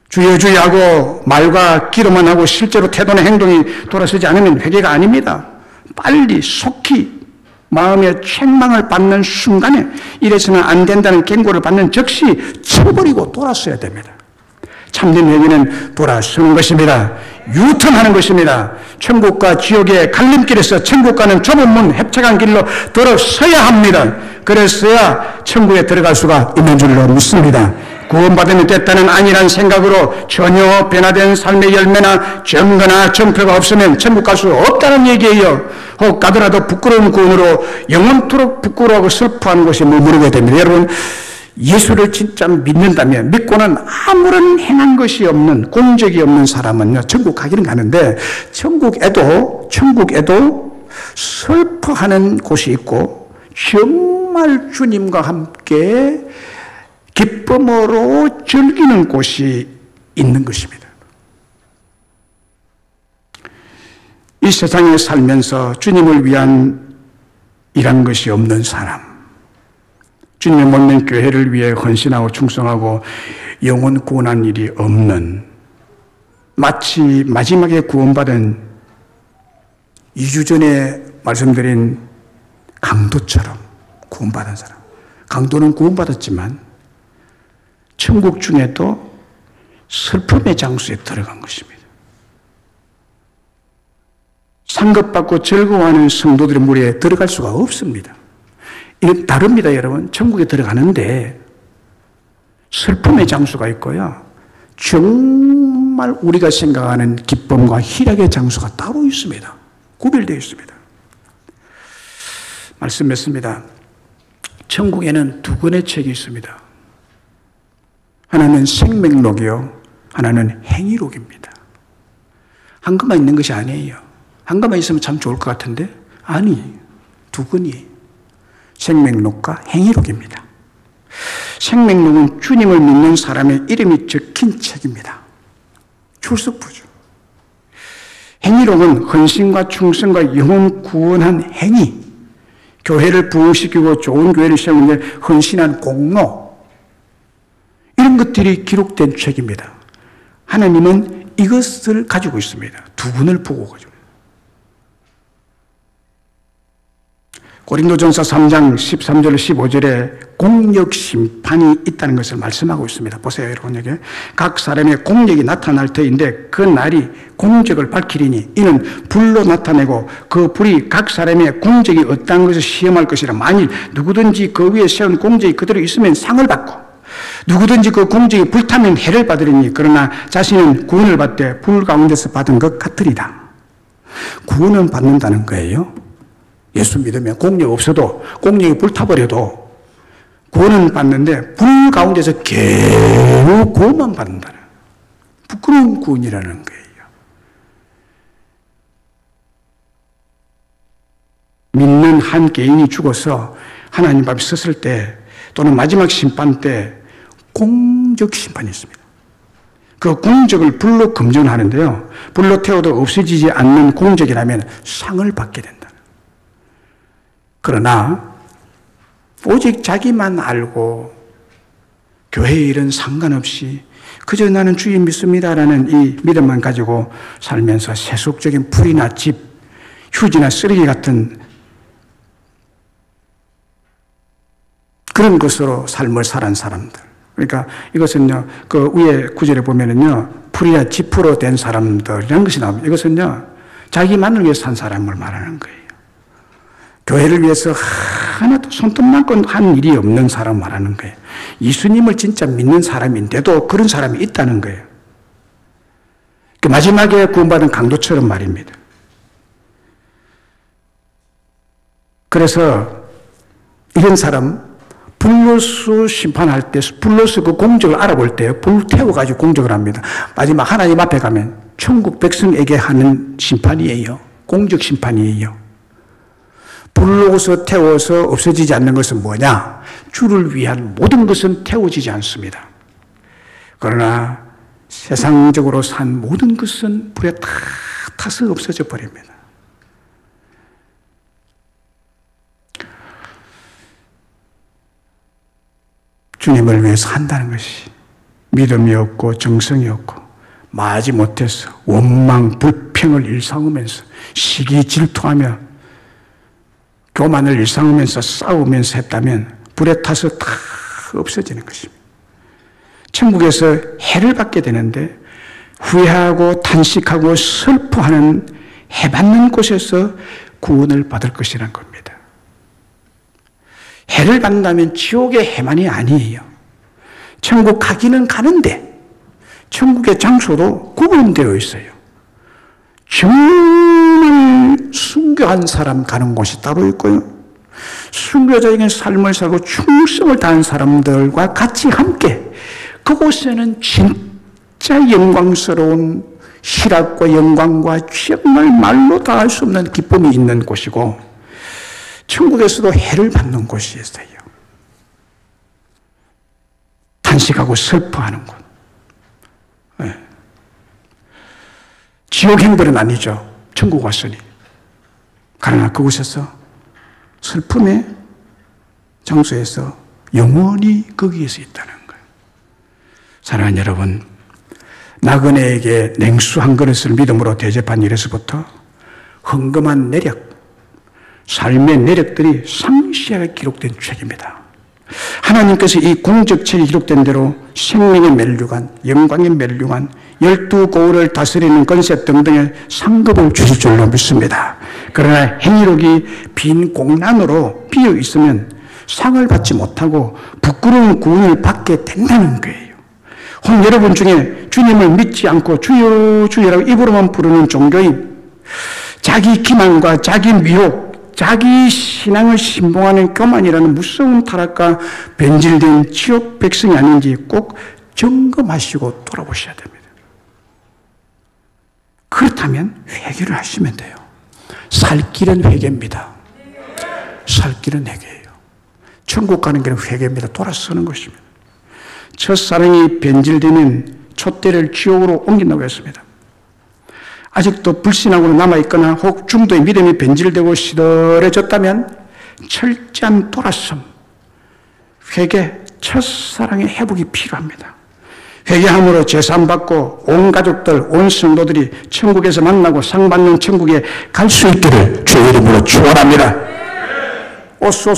주여 주여 하고 말과 기도만 하고 실제로 태도나 행동이 돌아서지 않으면 회개가 아닙니다. 빨리 속히 마음의 책망을 받는 순간에 이래서는 안 된다는 경고를 받는 즉시 쳐버리고 돌아서야 됩니다. 참된 회개는 돌아서는 것입니다. 유턴하는 것입니다. 천국과 지옥의 갈림길에서 천국 가는 좁은 문 협착한 길로 들어서야 합니다. 그랬어야 천국에 들어갈 수가 있는 줄로 믿습니다. 구원받으면 됐다는 아니란 생각으로 전혀 변화된 삶의 열매나 증거나 정표가 없으면 천국 갈 수 없다는 얘기예요. 혹 가더라도 부끄러운 구원으로 영원토록 부끄러워하고 슬퍼하는 곳에 머무르게 됩니다. 여러분, 예수를 진짜 믿는다면, 믿고는 아무런 행한 것이 없는, 공적이 없는 사람은요, 천국 가기는 가는데, 천국에도 슬퍼하는 곳이 있고, 정말 주님과 함께 기쁨으로 즐기는 곳이 있는 것입니다. 이 세상에 살면서 주님을 위한 일한 것이 없는 사람, 주님의 몸된 교회를 위해 헌신하고 충성하고 영혼 구원한 일이 없는, 마치 마지막에 구원받은 2주 전에 말씀드린 강도처럼 구원받은 사람. 강도는 구원받았지만 천국 중에도 슬픔의 장소에 들어간 것입니다. 상급받고 즐거워하는 성도들의 무리에 들어갈 수가 없습니다. 이건 다릅니다, 여러분. 천국에 들어가는데 슬픔의 장소가 있고요. 정말 우리가 생각하는 기쁨과 희락의 장소가 따로 있습니다. 구별되어 있습니다. 말씀 맺습니다. 천국에는 두 권의 책이 있습니다. 하나는 생명록이요, 하나는 행위록입니다. 한 권만 있는 것이 아니에요. 한 권만 있으면 참 좋을 것 같은데 아니, 두 권이 생명록과 행위록입니다. 생명록은 주님을 믿는 사람의 이름이 적힌 책입니다. 출석부죠. 행위록은 헌신과 충성과 영혼 구원한 행위, 교회를 부흥시키고 좋은 교회를 세우는 데 헌신한 공로, 이런 것들이 기록된 책입니다. 하나님은 이것을 가지고 있습니다. 두 분을 보고 가지고. 고린도전서 3장 13절 15절에 공역 심판이 있다는 것을 말씀하고 있습니다. 보세요, 여러분. 여기 각 사람의 공역이 나타날 터인데 그 날이 공적을 밝히리니 이는 불로 나타내고 그 불이 각 사람의 공적이 어떠한 것을 시험할 것이라. 만일 누구든지 그 위에 세운 공적이 그대로 있으면 상을 받고 누구든지 그 공적이 불타면 해를 받으리니 그러나 자신은 구원을 받되 불 가운데서 받은 것 같으리다. 구원은 받는다는 거예요. 예수 믿으면 공력 없어도 공력이 불타버려도 구원은 받는데 불 가운데서 겨우 구원만 받는다는 부끄러운 구원이라는 거예요. 믿는 한 개인이 죽어서 하나님 앞에 섰을 때 또는 마지막 심판 때 공적 심판이 있습니다. 그 공적을 불로 검증하는데요. 불로 태워도 없어지지 않는 공적이라면 상을 받게 된다. 그러나 오직 자기만 알고 교회 일은 상관없이 그저 나는 주님 믿습니다라는 이 믿음만 가지고 살면서 세속적인 풀이나 집, 휴지나 쓰레기 같은 그런 것으로 삶을 살은 사람들. 그러니까 이것은요, 그 위에 구절에 보면은요, 풀이나 지푸로 된 사람들이라는 것이 나옵니다. 이것은요, 자기만을 위해 산 사람을 말하는 거예요. 교회를 위해서 하나도 손톱만큼 한 일이 없는 사람 말하는 거예요. 예수님을 진짜 믿는 사람인데도 그런 사람이 있다는 거예요. 그 마지막에 구원받은 강도처럼 말입니다. 그래서 이런 사람, 불로서 심판할 때, 불로서 그 공적을 알아볼 때, 불 태워가지고 공적을 합니다. 마지막 하나님 앞에 가면 천국 백성에게 하는 심판이에요. 공적 심판이에요. 불로서 태워서 없어지지 않는 것은 뭐냐? 주를 위한 모든 것은 태워지지 않습니다. 그러나 세상적으로 산 모든 것은 불에 다 타서 없어져 버립니다. 주님을 위해서 한다는 것이 믿음이 없고 정성이 없고 마지 못해서 원망, 불평을 일삼으면서 시기 질투하며 교만을 일삼으면서 싸우면서 했다면 불에 타서 다 없어지는 것입니다. 천국에서 해를 받게 되는데 후회하고 탄식하고 슬퍼하는 해받는 곳에서 구원을 받을 것이라는 겁니다. 해를 받는다면 지옥의 해만이 아니에요. 천국 가기는 가는데 천국의 장소도 구분되어 있어요. 정말 순교한 사람 가는 곳이 따로 있고요. 순교자에게 삶을 살고 충성을 다한 사람들과 같이 함께 그곳에는 진짜 영광스러운 희락과 영광과 정말 말로 다 할 수 없는 기쁨이 있는 곳이고 천국에서도 해를 받는 곳이 있어요. 탄식하고 슬퍼하는 곳. 네. 지옥 행벌은 아니죠. 천국 왔으니. 그러나 그곳에서 슬픔의 장소에서 영원히 거기에서 있다는 거예요. 사랑하는 여러분, 나그네에게 냉수 한 그릇을 믿음으로 대접한 일에서부터 흥금한 내력, 삶의 내력들이 상시하게 기록된 책입니다. 하나님께서 이 공적책이 기록된 대로 생명의 멸류관, 영광의 멸류관, 12고을을 다스리는 권세 등등의 상급을 주실 줄로 믿습니다. 그러나 행위록이 빈 공란으로 비어 있으면 상을 받지 못하고 부끄러운 구원을 받게 된다는 거예요. 혹 여러분 중에 주님을 믿지 않고 주여 주여라고 입으로만 부르는 종교인, 자기 기만과 자기 미혹, 자기 신앙을 신봉하는 교만이라는 무서운 타락과 변질된 지옥 백성이 아닌지 꼭 점검하시고 돌아보셔야 됩니다. 그렇다면 회개를 하시면 돼요. 살 길은 회개입니다. 살 길은 회개예요. 천국 가는 길은 회개입니다. 돌아서는 것입니다. 첫사랑이 변질되면 촛대를 지옥으로 옮긴다고 했습니다. 아직도 불신하고 남아있거나 혹 중도의 믿음이 변질되고 시들해졌다면 철저한 돌아섬, 회개, 첫사랑의 회복이 필요합니다. 회개함으로 제사받고 온 가족들, 온 성도들이 천국에서 만나고 상 받는 천국에 갈 수 있기를 주의 이름으로 축원합니다. 오소서